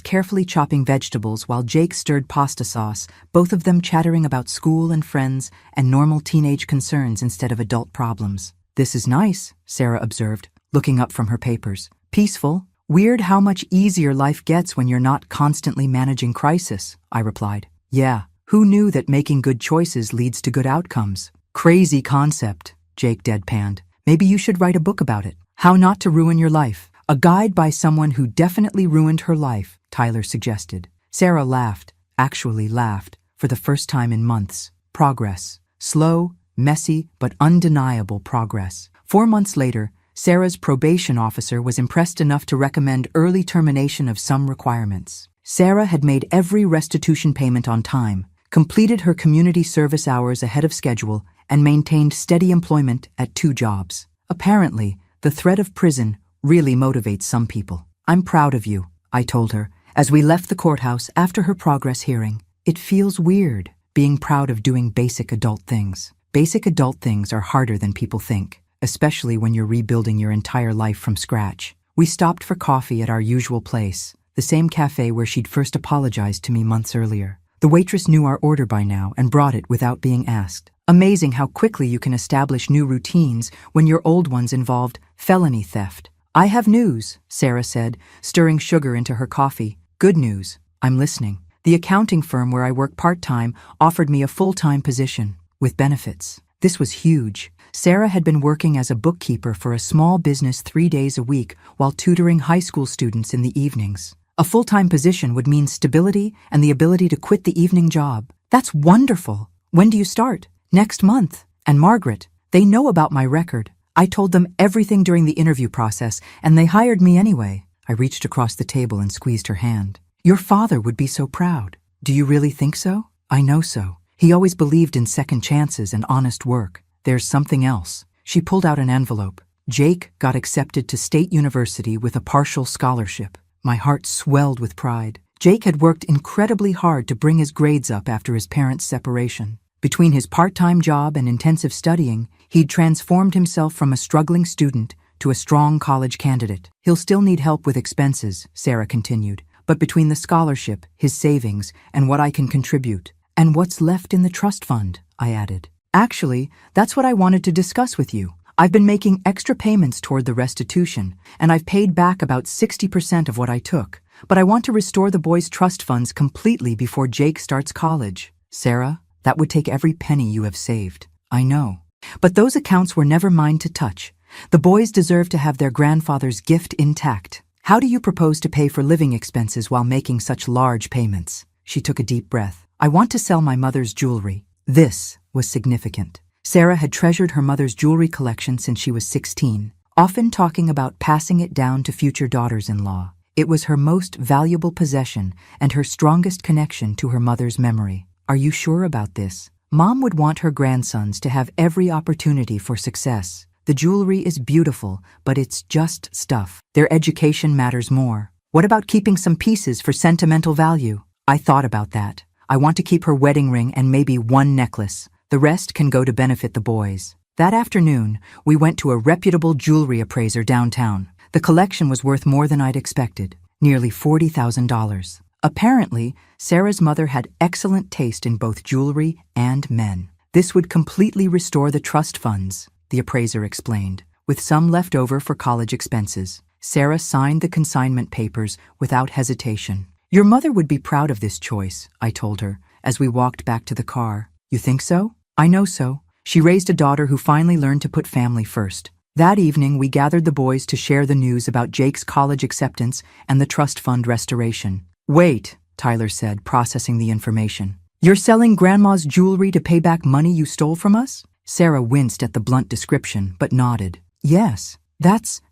carefully chopping vegetables while Jake stirred pasta sauce, both of them chattering about school and friends and normal teenage concerns instead of adult problems. This is nice, Sarah observed, looking up from her papers. Peaceful. Weird how much easier life gets when you're not constantly managing crisis, I replied. Yeah, who knew that making good choices leads to good outcomes? Crazy concept, Jake deadpanned. Maybe you should write a book about it. How not to ruin your life. A guide by someone who definitely ruined her life, Tyler suggested. Sarah laughed, actually laughed, for the first time in months. Progress. Slow, messy, but undeniable progress. 4 months later, Sarah's probation officer was impressed enough to recommend early termination of some requirements. Sarah had made every restitution payment on time, completed her community service hours ahead of schedule, and maintained steady employment at 2 jobs. Apparently, the threat of prison really motivates some people. I'm proud of you, I told her, as we left the courthouse after her progress hearing. It feels weird, being proud of doing basic adult things. Basic adult things are harder than people think, especially when you're rebuilding your entire life from scratch. We stopped for coffee at our usual place, the same cafe where she'd first apologized to me months earlier. The waitress knew our order by now and brought it without being asked. Amazing how quickly you can establish new routines when your old ones involved felony theft. I have news, Sarah said, stirring sugar into her coffee. Good news. I'm listening. The accounting firm where I work part-time offered me a full-time position, with benefits. This was huge. Sarah had been working as a bookkeeper for a small business 3 days a week while tutoring high school students in the evenings. A full-time position would mean stability and the ability to quit the evening job. That's wonderful. When do you start? Next month. And Margaret, they know about my record. I told them everything during the interview process, and they hired me anyway. I reached across the table and squeezed her hand. Your father would be so proud. Do you really think so? I know so. He always believed in second chances and honest work. There's something else. She pulled out an envelope. Jake got accepted to State University with a partial scholarship. My heart swelled with pride. Jake had worked incredibly hard to bring his grades up after his parents' separation. Between his part-time job and intensive studying, he'd transformed himself from a struggling student to a strong college candidate. He'll still need help with expenses, Sarah continued, but between the scholarship, his savings, and what I can contribute, and what's left in the trust fund, I added. Actually, that's what I wanted to discuss with you. I've been making extra payments toward the restitution, and I've paid back about 60% of what I took, but I want to restore the boys' trust funds completely before Jake starts college. Sarah, that would take every penny you have saved. I know. But those accounts were never mine to touch. The boys deserve to have their grandfather's gift intact. How do you propose to pay for living expenses while making such large payments? She took a deep breath. I want to sell my mother's jewelry. This was significant. Sarah had treasured her mother's jewelry collection since she was 16, often talking about passing it down to future daughters-in-law. It was her most valuable possession and her strongest connection to her mother's memory. Are you sure about this? Mom would want her grandsons to have every opportunity for success. The jewelry is beautiful, but it's just stuff. Their education matters more. What about keeping some pieces for sentimental value? I thought about that. I want to keep her wedding ring and maybe one necklace. The rest can go to benefit the boys. That afternoon, we went to a reputable jewelry appraiser downtown. The collection was worth more than I'd expected, nearly $40,000. Apparently, Sarah's mother had excellent taste in both jewelry and men. This would completely restore the trust funds, the appraiser explained, with some left over for college expenses. Sarah signed the consignment papers without hesitation. Your mother would be proud of this choice, I told her, as we walked back to the car. You think so? I know so. She raised a daughter who finally learned to put family first. That evening, we gathered the boys to share the news about Jake's college acceptance and the trust fund restoration. Wait, Tyler said, processing the information. You're selling Grandma's jewelry to pay back money you stole from us? Sarah winced at the blunt description, but nodded. Yes,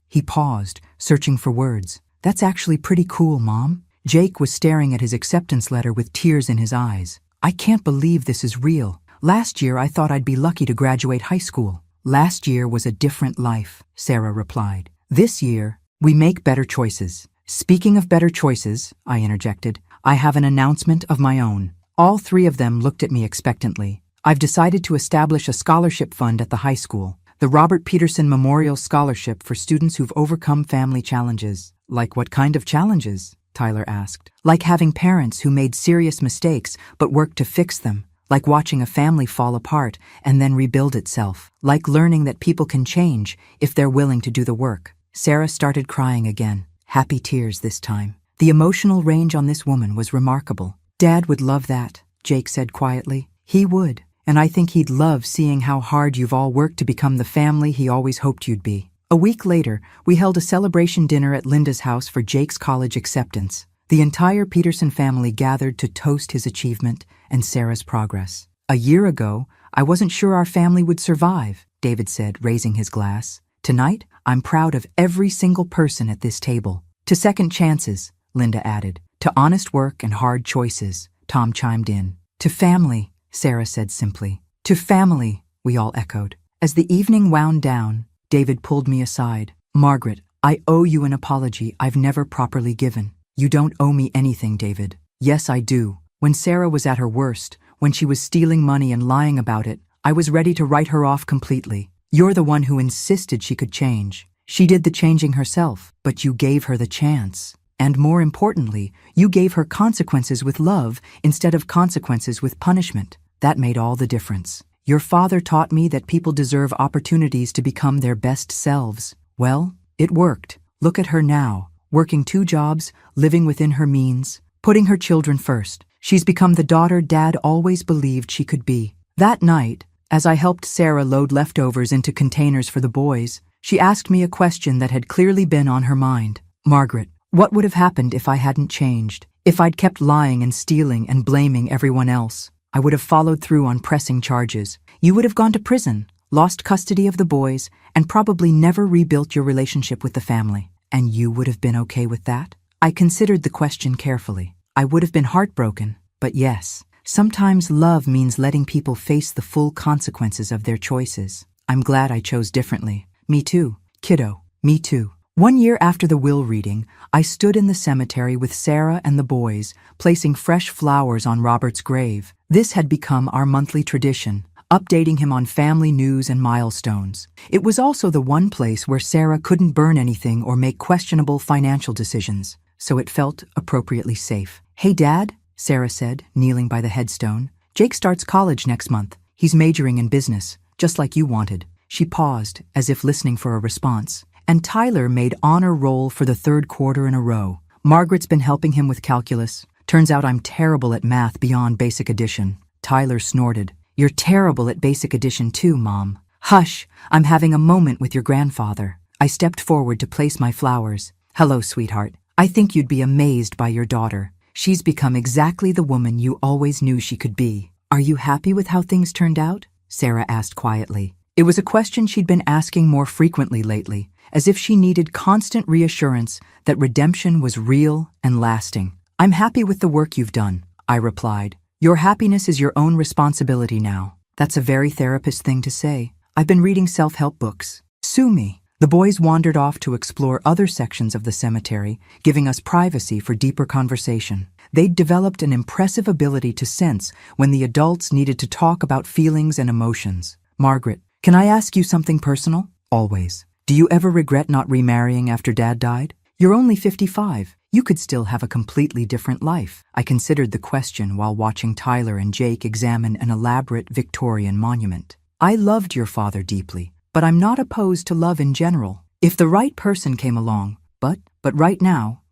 he paused, searching for words. That's actually pretty cool, Mom. Jake was staring at his acceptance letter with tears in his eyes. I can't believe this is real. Last year I thought I'd be lucky to graduate high school. Last year was a different life, Sarah replied. This year, we make better choices. Speaking of better choices, I interjected, I have an announcement of my own. All three of them looked at me expectantly. I've decided to establish a scholarship fund at the high school, the Robert Peterson Memorial Scholarship for students who've overcome family challenges. Like what kind of challenges? Tyler asked. Like having parents who made serious mistakes but worked to fix them. Like watching a family fall apart and then rebuild itself. Like learning that people can change if they're willing to do the work. Sarah started crying again. Happy tears this time. The emotional range on this woman was remarkable. Dad would love that, Jake said quietly. He would. And I think he'd love seeing how hard you've all worked to become the family he always hoped you'd be. A week later, we held a celebration dinner at Linda's house for Jake's college acceptance. The entire Peterson family gathered to toast his achievement and Sarah's progress. A year ago, I wasn't sure our family would survive, David said, raising his glass. Tonight, I'm proud of every single person at this table. To second chances, Linda added. To honest work and hard choices, Tom chimed in. To family, Sarah said simply. To family, we all echoed. As the evening wound down, David pulled me aside. Margaret, I owe you an apology I've never properly given. You don't owe me anything, David. Yes, I do. When Sarah was at her worst, when she was stealing money and lying about it, I was ready to write her off completely. You're the one who insisted she could change. She did the changing herself, but you gave her the chance. And more importantly, you gave her consequences with love instead of consequences with punishment. That made all the difference. Your father taught me that people deserve opportunities to become their best selves. Well, it worked. Look at her now, working 2 jobs, living within her means, putting her children first. She's become the daughter Dad always believed she could be. That night, as I helped Sarah load leftovers into containers for the boys, she asked me a question that had clearly been on her mind. Margaret, what would have happened if I hadn't changed? If I'd kept lying and stealing and blaming everyone else? I would have followed through on pressing charges. You would have gone to prison, lost custody of the boys, and probably never rebuilt your relationship with the family. And you would have been okay with that? I considered the question carefully. I would have been heartbroken, but yes, Sometimes love means letting people face the full consequences of their choices. I'm glad I chose differently. Me too, kiddo, me too. 1 year after the will reading, I stood in the cemetery with Sarah and the boys, placing fresh flowers on Robert's grave. This had become our monthly tradition, updating him on family news and milestones. It was also the one place where Sarah couldn't burn anything or make questionable financial decisions, so it felt appropriately safe. "Hey, Dad," Sarah said, kneeling by the headstone. "Jake starts college next month. He's majoring in business, just like you wanted." She paused, as if listening for a response. "And Tyler made honor roll for the 3rd quarter in a row. Margaret's been helping him with calculus. Turns out I'm terrible at math beyond basic addition." Tyler snorted. "You're terrible at basic addition too, Mom." "Hush, I'm having a moment with your grandfather." I stepped forward to place my flowers. "Hello, sweetheart. I think you'd be amazed by your daughter. She's become exactly the woman you always knew she could be." "Are you happy with how things turned out?" Sarah asked quietly. It was a question she'd been asking more frequently lately, as if she needed constant reassurance that redemption was real and lasting. "I'm happy with the work you've done," I replied. "Your happiness is your own responsibility now." That's a very therapist thing to say. I've been reading self-help books. Sue me. The boys wandered off to explore other sections of the cemetery, giving us privacy for deeper conversation. They'd developed an impressive ability to sense when the adults needed to talk about feelings and emotions. "Margaret, can I ask you something personal?" "Always." "Do you ever regret not remarrying after Dad died?" "You're only 55. You could still have a completely different life." I considered the question while watching Tyler and Jake examine an elaborate Victorian monument. "I loved your father deeply, but I'm not opposed to love in general. If the right person came along, but right now,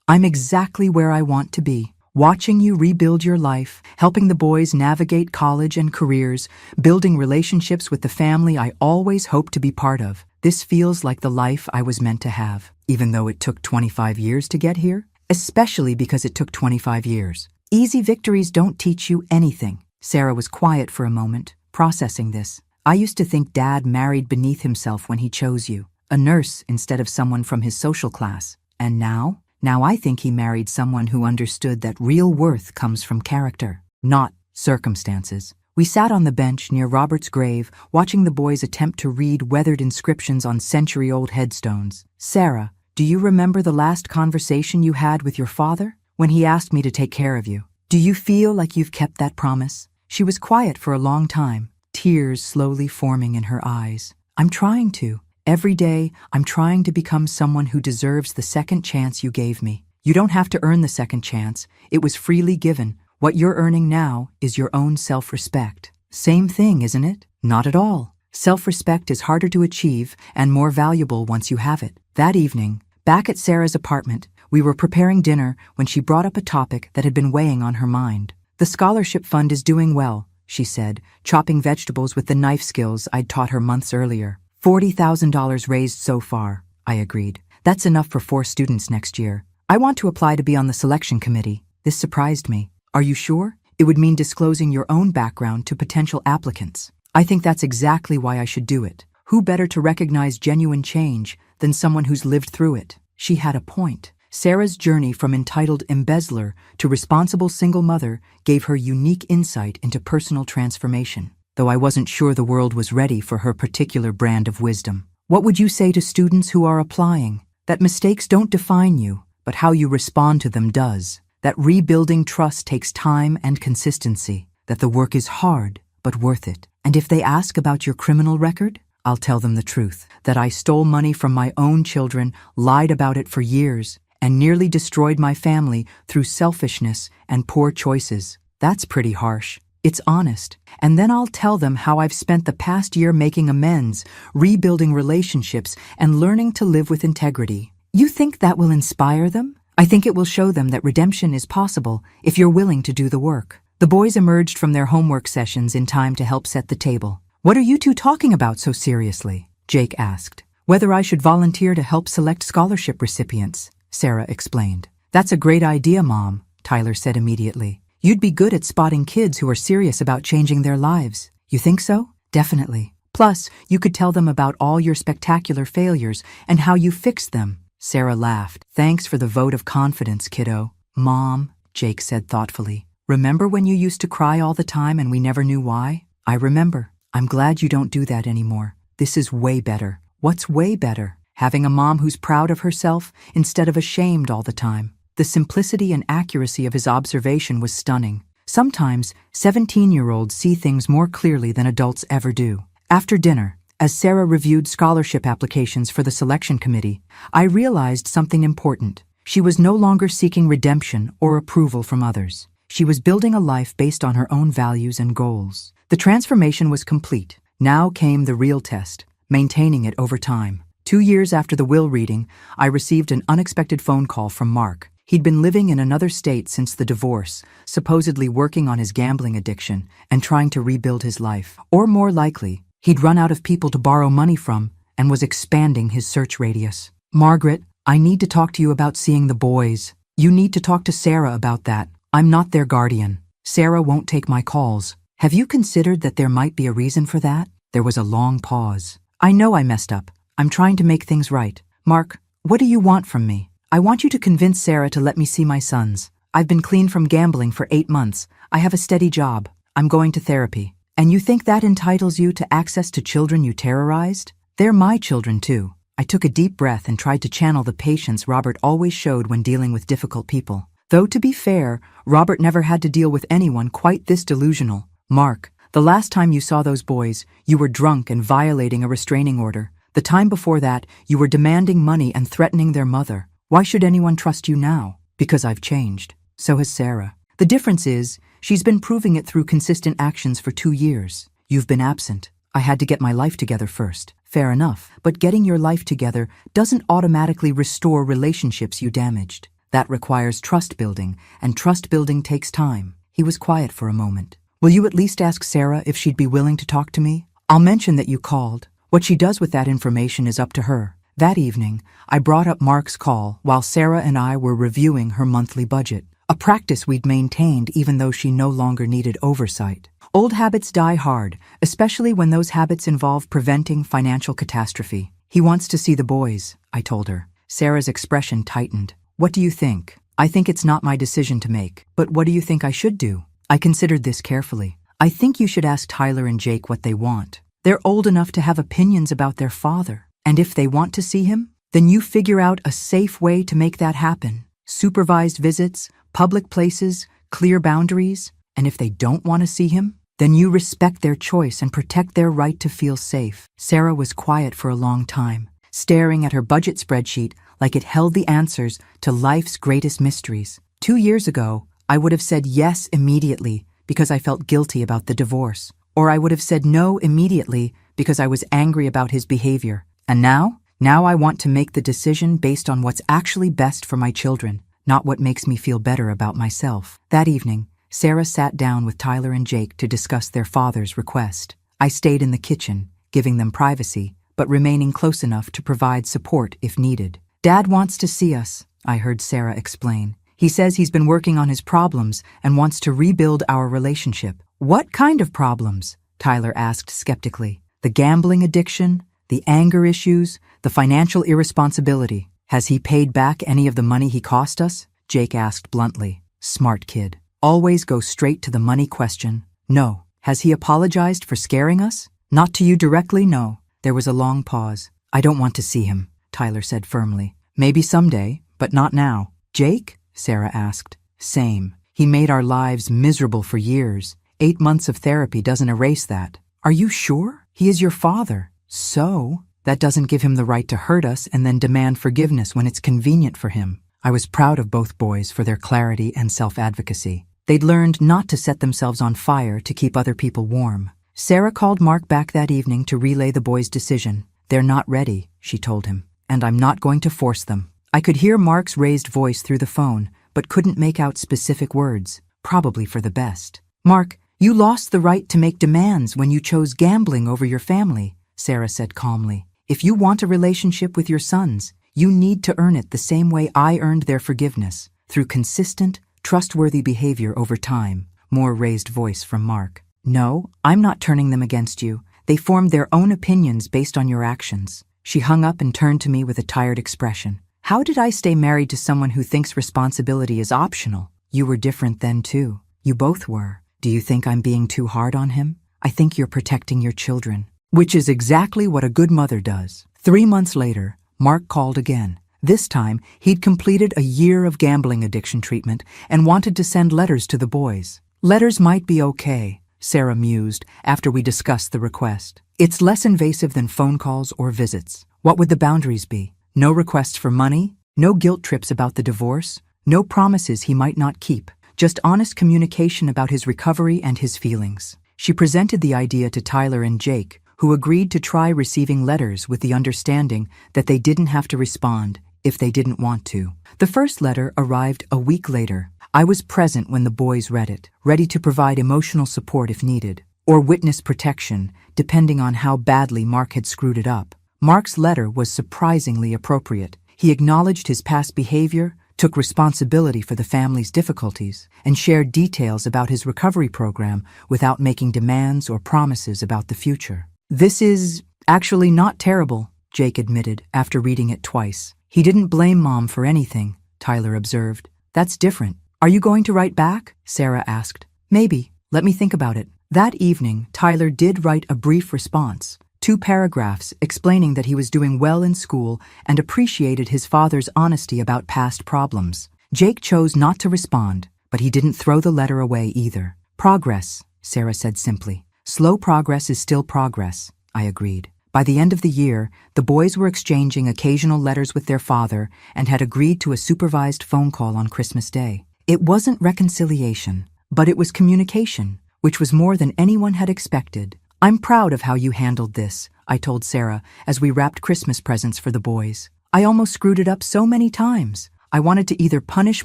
I'm exactly where I want to be. Watching you rebuild your life, helping the boys navigate college and careers, building relationships with the family I always hoped to be part of. This feels like the life I was meant to have, even though it took 25 years to get here, especially because it took 25 years. Easy victories don't teach you anything." Sarah was quiet for a moment, processing this. "I used to think Dad married beneath himself when he chose you, a nurse instead of someone from his social class. And now I think he married someone who understood that real worth comes from character, not circumstances." We sat on the bench near Robert's grave, watching the boys attempt to read weathered inscriptions on century-old headstones. "Sarah, do you remember the last conversation you had with your father? When he asked me to take care of you. Do you feel like you've kept that promise?" She was quiet for a long time, tears slowly forming in her eyes. "I'm trying to. Every day, I'm trying to become someone who deserves the second chance you gave me. You don't have to earn the second chance. It was freely given. What you're earning now is your own self-respect." Same thing, isn't it? Not at all. Self-respect is harder to achieve and more valuable once you have it. That evening, back at Sarah's apartment, we were preparing dinner when she brought up a topic that had been weighing on her mind. "The scholarship fund is doing well," she said, chopping vegetables with the knife skills I'd taught her months earlier. $40,000 raised so far, I agreed. "That's enough for 4 students next year. I want to apply to be on the selection committee." This surprised me. "Are you sure? It would mean disclosing your own background to potential applicants." "I think that's exactly why I should do it. Who better to recognize genuine change than someone who's lived through it?" She had a point. Sarah's journey from entitled embezzler to responsible single mother gave her unique insight into personal transformation, though I wasn't sure the world was ready for her particular brand of wisdom. What would you say to students who are applying? That mistakes don't define you, but how you respond to them does. That rebuilding trust takes time and consistency. That the work is hard, but worth it. And if they ask about your criminal record, I'll tell them the truth. That I stole money from my own children, lied about it for years, and nearly destroyed my family through selfishness and poor choices. That's pretty harsh. It's honest. And then I'll tell them how I've spent the past year making amends, rebuilding relationships, and learning to live with integrity. You think that will inspire them? I think it will show them that redemption is possible if you're willing to do the work. The boys emerged from their homework sessions in time to help set the table. "What are you two talking about so seriously?" Jake asked. "Whether I should volunteer to help select scholarship recipients," Sarah explained. "That's a great idea, Mom," Tyler said immediately. "You'd be good at spotting kids who are serious about changing their lives." "You think so?" "Definitely. Plus, you could tell them about all your spectacular failures and how you fixed them." Sarah laughed. "Thanks for the vote of confidence, kiddo." "Mom," Jake said thoughtfully, Remember when you used to cry all the time and we never knew why? I remember. I'm glad you don't do that anymore. This is way better. What's way better? Having a mom who's proud of herself instead of ashamed all the time. The simplicity and accuracy of his observation was stunning. Sometimes, 17-year-olds see things more clearly than adults ever do. After dinner, as Sarah reviewed scholarship applications for the selection committee, I realized something important. She was no longer seeking redemption or approval from others. She was building a life based on her own values and goals. The transformation was complete. Now came the real test, maintaining it over time. 2 years after the will reading, I received an unexpected phone call from Mark. He'd been living in another state since the divorce, supposedly working on his gambling addiction and trying to rebuild his life. Or more likely, he'd run out of people to borrow money from and was expanding his search radius. Margaret, I need to talk to you about seeing the boys. You need to talk to Sarah about that. I'm not their guardian. Sarah won't take my calls. Have you considered that there might be a reason for that? There was a long pause. I know I messed up. I'm trying to make things right. Mark, what do you want from me? I want you to convince Sarah to let me see my sons. I've been clean from gambling for 8 months. I have a steady job. I'm going to therapy. And you think that entitles you to access to children you terrorized? They're my children too. I took a deep breath and tried to channel the patience Robert always showed when dealing with difficult people. Though to be fair, Robert never had to deal with anyone quite this delusional. Mark, the last time you saw those boys, you were drunk and violating a restraining order. The time before that, you were demanding money and threatening their mother. Why should anyone trust you now? Because I've changed. So has Sarah. The difference is, she's been proving it through consistent actions for 2 years. You've been absent. I had to get my life together first. Fair enough. But getting your life together doesn't automatically restore relationships you damaged. That requires trust building, and trust building takes time. He was quiet for a moment. Will you at least ask Sarah if she'd be willing to talk to me? I'll mention that you called. What she does with that information is up to her. That evening, I brought up Mark's call while Sarah and I were reviewing her monthly budget, a practice we'd maintained even though she no longer needed oversight. Old habits die hard, especially when those habits involve preventing financial catastrophe. He wants to see the boys, I told her. Sarah's expression tightened. What do you think? I think it's not my decision to make. But what do you think I should do? I considered this carefully. I think you should ask Tyler and Jake what they want. They're old enough to have opinions about their father. And if they want to see him, then you figure out a safe way to make that happen. Supervised visits, public places, clear boundaries. And if they don't want to see him, then you respect their choice and protect their right to feel safe. Sarah was quiet for a long time, staring at her budget spreadsheet like it held the answers to life's greatest mysteries. 2 years ago, I would have said yes immediately because I felt guilty about the divorce. Or I would have said no immediately because I was angry about his behavior. And now I want to make the decision based on what's actually best for my children, not what makes me feel better about myself. That evening, Sarah sat down with Tyler and Jake to discuss their father's request. I stayed in the kitchen, giving them privacy, but remaining close enough to provide support if needed. Dad wants to see us, I heard Sarah explain. He says he's been working on his problems and wants to rebuild our relationship. What kind of problems? Tyler asked skeptically. The gambling addiction? The anger issues, the financial irresponsibility. Has he paid back any of the money he cost us? Jake asked bluntly. Smart kid. Always go straight to the money question. No. Has he apologized for scaring us? Not to you directly, no. There was a long pause. I don't want to see him, Tyler said firmly. Maybe someday, but not now. Jake? Sarah asked. Same. He made our lives miserable for years. 8 months of therapy doesn't erase that. Are you sure? He is your father. So, that doesn't give him the right to hurt us and then demand forgiveness when it's convenient for him. I was proud of both boys for their clarity and self-advocacy. They'd learned not to set themselves on fire to keep other people warm. Sarah called Mark back that evening to relay the boys' decision. They're not ready, she told him, and I'm not going to force them. I could hear Mark's raised voice through the phone, but couldn't make out specific words, probably for the best. Mark, you lost the right to make demands when you chose gambling over your family, Sarah said calmly. If you want a relationship with your sons, you need to earn it the same way I earned their forgiveness, through consistent, trustworthy behavior over time. More raised voice from Mark. No, I'm not turning them against you. They formed their own opinions based on your actions. She hung up and turned to me with a tired expression. How did I stay married to someone who thinks responsibility is optional? You were different then too. You both were. Do you think I'm being too hard on him? I think you're protecting your children. Which is exactly what a good mother does. 3 months later, Mark called again. This time, he'd completed a year of gambling addiction treatment and wanted to send letters to the boys. Letters might be okay, Sarah mused after we discussed the request. It's less invasive than phone calls or visits. What would the boundaries be? No requests for money? No guilt trips about the divorce? No promises he might not keep? Just honest communication about his recovery and his feelings. She presented the idea to Tyler and Jake, who agreed to try receiving letters with the understanding that they didn't have to respond if they didn't want to. The first letter arrived a week later. I was present when the boys read it, ready to provide emotional support if needed, or witness protection, depending on how badly Mark had screwed it up. Mark's letter was surprisingly appropriate. He acknowledged his past behavior, took responsibility for the family's difficulties, and shared details about his recovery program without making demands or promises about the future. This is actually not terrible, Jake admitted after reading it twice. He didn't blame Mom for anything, Tyler observed. That's different. Are you going to write back? Sarah asked. Maybe. Let me think about it. That evening, Tyler did write a brief response. 2 paragraphs explaining that he was doing well in school and appreciated his father's honesty about past problems. Jake chose not to respond, but he didn't throw the letter away either. Progress, Sarah said simply. Slow progress is still progress, I agreed. By the end of the year, the boys were exchanging occasional letters with their father and had agreed to a supervised phone call on Christmas Day. It wasn't reconciliation, but it was communication, which was more than anyone had expected. I'm proud of how you handled this, I told Sarah as we wrapped Christmas presents for the boys. I almost screwed it up so many times. I wanted to either punish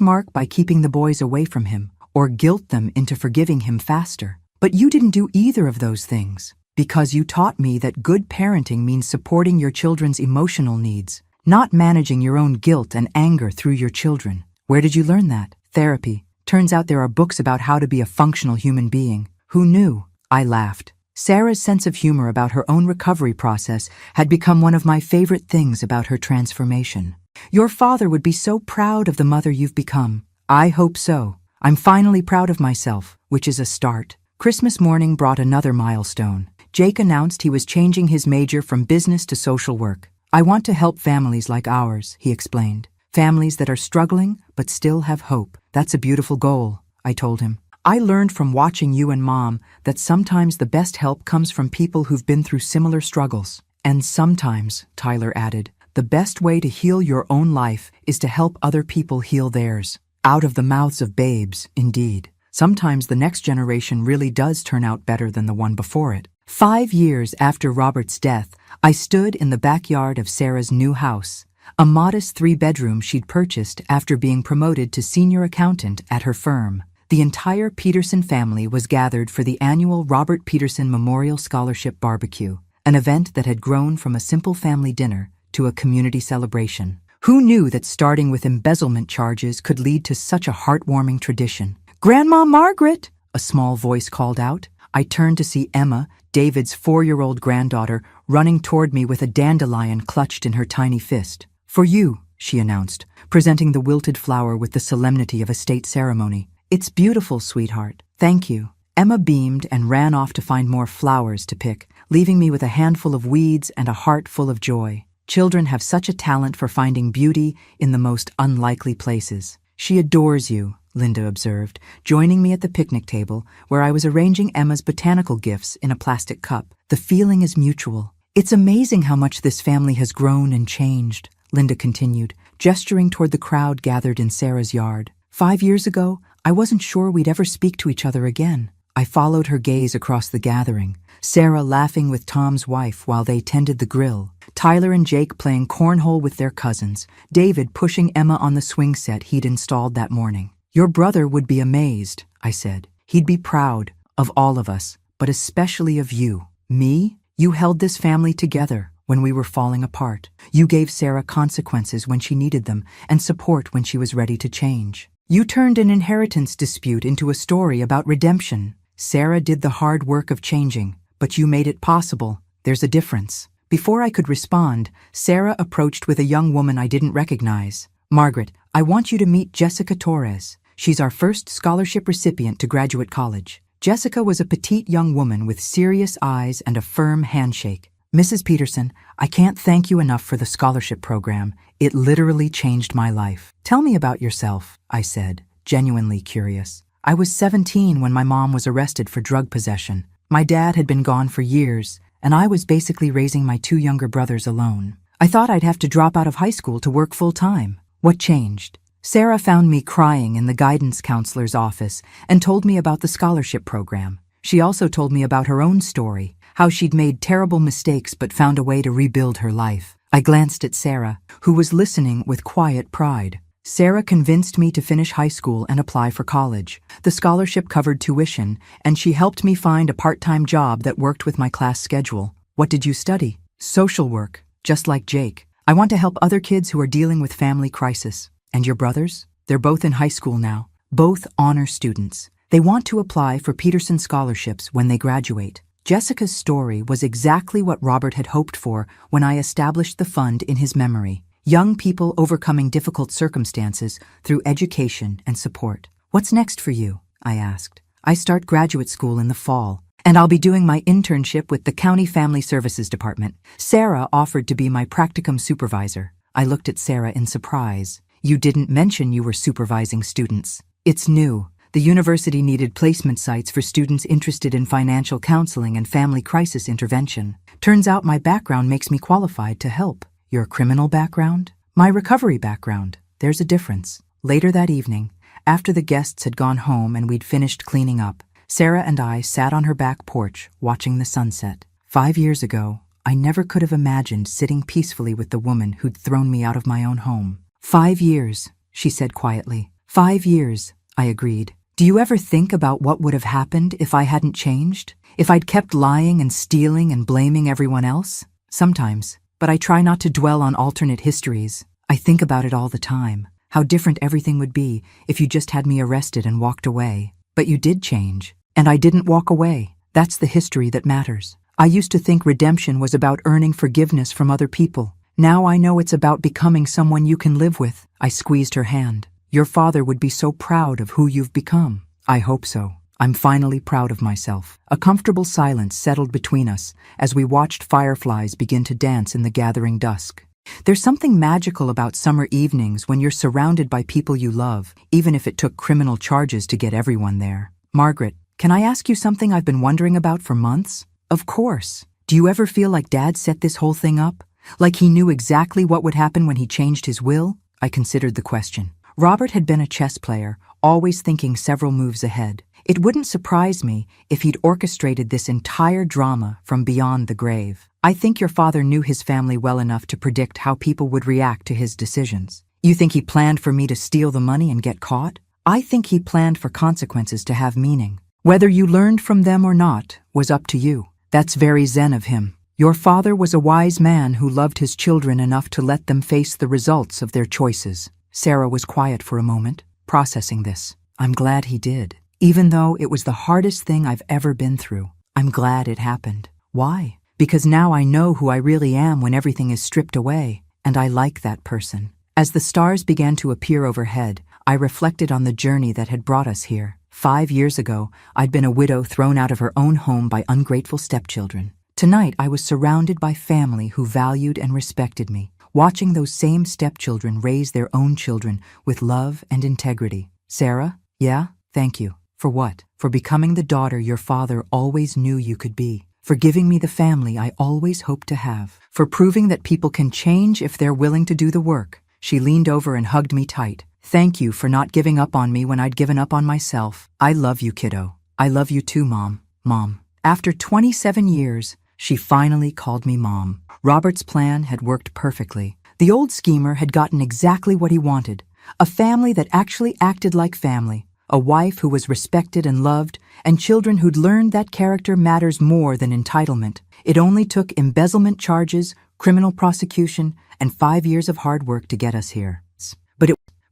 Mark by keeping the boys away from him or guilt them into forgiving him faster. But you didn't do either of those things. Because you taught me that good parenting means supporting your children's emotional needs, not managing your own guilt and anger through your children. Where did you learn that? Therapy. Turns out there are books about how to be a functional human being. Who knew? I laughed. Sarah's sense of humor about her own recovery process had become one of my favorite things about her transformation. Your father would be so proud of the mother you've become. I hope so. I'm finally proud of myself, which is a start. Christmas morning brought another milestone. Jake announced he was changing his major from business to social work. I want to help families like ours, he explained. Families that are struggling but still have hope. That's a beautiful goal, I told him. I learned from watching you and Mom that sometimes the best help comes from people who've been through similar struggles. And sometimes, Tyler added, the best way to heal your own life is to help other people heal theirs. Out of the mouths of babes, indeed. Sometimes the next generation really does turn out better than the one before it. 5 years after Robert's death, I stood in the backyard of Sarah's new house, a modest 3-bedroom she'd purchased after being promoted to senior accountant at her firm. The entire Peterson family was gathered for the annual Robert Peterson Memorial Scholarship Barbecue, an event that had grown from a simple family dinner to a community celebration. Who knew that starting with embezzlement charges could lead to such a heartwarming tradition? "Grandma Margaret!" a small voice called out. I turned to see Emma, David's 4-year-old granddaughter, running toward me with a dandelion clutched in her tiny fist. "For you," she announced, presenting the wilted flower with the solemnity of a state ceremony. "It's beautiful, sweetheart. Thank you." Emma beamed and ran off to find more flowers to pick, leaving me with a handful of weeds and a heart full of joy. Children have such a talent for finding beauty in the most unlikely places. "She adores you," Linda observed, joining me at the picnic table where I was arranging Emma's botanical gifts in a plastic cup. "The feeling is mutual. It's amazing how much this family has grown and changed," Linda continued, gesturing toward the crowd gathered in Sarah's yard. 5 years ago, I wasn't sure we'd ever speak to each other again." I followed her gaze across the gathering, Sarah laughing with Tom's wife while they tended the grill, Tyler and Jake playing cornhole with their cousins, David pushing Emma on the swing set he'd installed that morning. "Your brother would be amazed," I said. "He'd be proud of all of us, but especially of you." "Me? You held this family together when we were falling apart. You gave Sarah consequences when she needed them and support when she was ready to change. You turned an inheritance dispute into a story about redemption. Sarah did the hard work of changing, but you made it possible. There's a difference." Before I could respond, Sarah approached with a young woman I didn't recognize. "Margaret, I want you to meet Jessica Torres. She's our first scholarship recipient to graduate college. Jessica was a petite young woman with serious eyes and a firm handshake. Mrs. Peterson, I can't thank you enough for the scholarship program. It literally changed my life. Tell me about yourself, I said, genuinely curious. I was 17 when my mom was arrested for drug possession. My dad had been gone for years, and I was basically raising my 2 younger brothers alone. I thought I'd have to drop out of high school to work full-time. What changed? Sarah found me crying in the guidance counselor's office and told me about the scholarship program. She also told me about her own story, how she'd made terrible mistakes but found a way to rebuild her life. I glanced at Sarah, who was listening with quiet pride. Sarah convinced me to finish high school and apply for college. The scholarship covered tuition, and she helped me find a part-time job that worked with my class schedule. What did you study? Social work, just like Jake. I want to help other kids who are dealing with family crisis. And your brothers? They're both in high school now, both honor students. They want to apply for Peterson scholarships when they graduate. Jessica's story was exactly what Robert had hoped for when I established the fund in his memory. Young people overcoming difficult circumstances through education and support. What's next for you? I asked. I start graduate school in the fall, and I'll be doing my internship with the County Family Services Department. Sarah offered to be my practicum supervisor. I looked at Sarah in surprise. You didn't mention you were supervising students. It's new. The university needed placement sites for students interested in financial counseling and family crisis intervention. Turns out my background makes me qualified to help. Your criminal background? My recovery background. There's a difference. Later that evening, after the guests had gone home and we'd finished cleaning up, Sarah and I sat on her back porch watching the sunset. 5 years ago, I never could have imagined sitting peacefully with the woman who'd thrown me out of my own home. 5 years, she said quietly. 5 years, I agreed. Do you ever think about what would have happened if I hadn't changed? If I'd kept lying and stealing and blaming everyone else? Sometimes, but I try not to dwell on alternate histories. I think about it all the time, how different everything would be if you just had me arrested and walked away. But you did change, and I didn't walk away. That's the history that matters. I used to think redemption was about earning forgiveness from other people. Now I know it's about becoming someone you can live with. I squeezed her hand. Your father would be so proud of who you've become. I hope so. I'm finally proud of myself. A comfortable silence settled between us as we watched fireflies begin to dance in the gathering dusk. There's something magical about summer evenings when you're surrounded by people you love, even if it took criminal charges to get everyone there. Margaret, can I ask you something I've been wondering about for months? Of course. Do you ever feel like Dad set this whole thing up? Like he knew exactly what would happen when he changed his will? I considered the question. Robert had been a chess player, always thinking several moves ahead. It wouldn't surprise me if he'd orchestrated this entire drama from beyond the grave. I think your father knew his family well enough to predict how people would react to his decisions. You think he planned for me to steal the money and get caught? I think he planned for consequences to have meaning. Whether you learned from them or not was up to you. That's very zen of him. Your father was a wise man who loved his children enough to let them face the results of their choices. Sarah was quiet for a moment, processing this. I'm glad he did. Even though it was the hardest thing I've ever been through, I'm glad it happened. Why? Because now I know who I really am when everything is stripped away, and I like that person. As the stars began to appear overhead, I reflected on the journey that had brought us here. 5 years ago, I'd been a widow thrown out of her own home by ungrateful stepchildren. Tonight, I was surrounded by family who valued and respected me, watching those same stepchildren raise their own children with love and integrity. Sarah, yeah, thank you. For what? For becoming the daughter your father always knew you could be. For giving me the family I always hoped to have. For proving that people can change if they're willing to do the work. She leaned over and hugged me tight. Thank you for not giving up on me when I'd given up on myself. I love you, kiddo. I love you too, Mom. Mom. After 27 years, she finally called me Mom. Robert's plan had worked perfectly. The old schemer had gotten exactly what he wanted. A family that actually acted like family. A wife who was respected and loved, and children who'd learned that character matters more than entitlement. It only took embezzlement charges, criminal prosecution, and 5 years of hard work to get us here.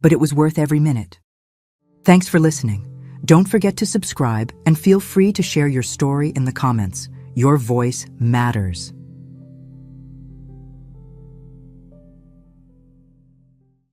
But it was worth every minute. Thanks for listening. Don't forget to subscribe and feel free to share your story in the comments. Your voice matters.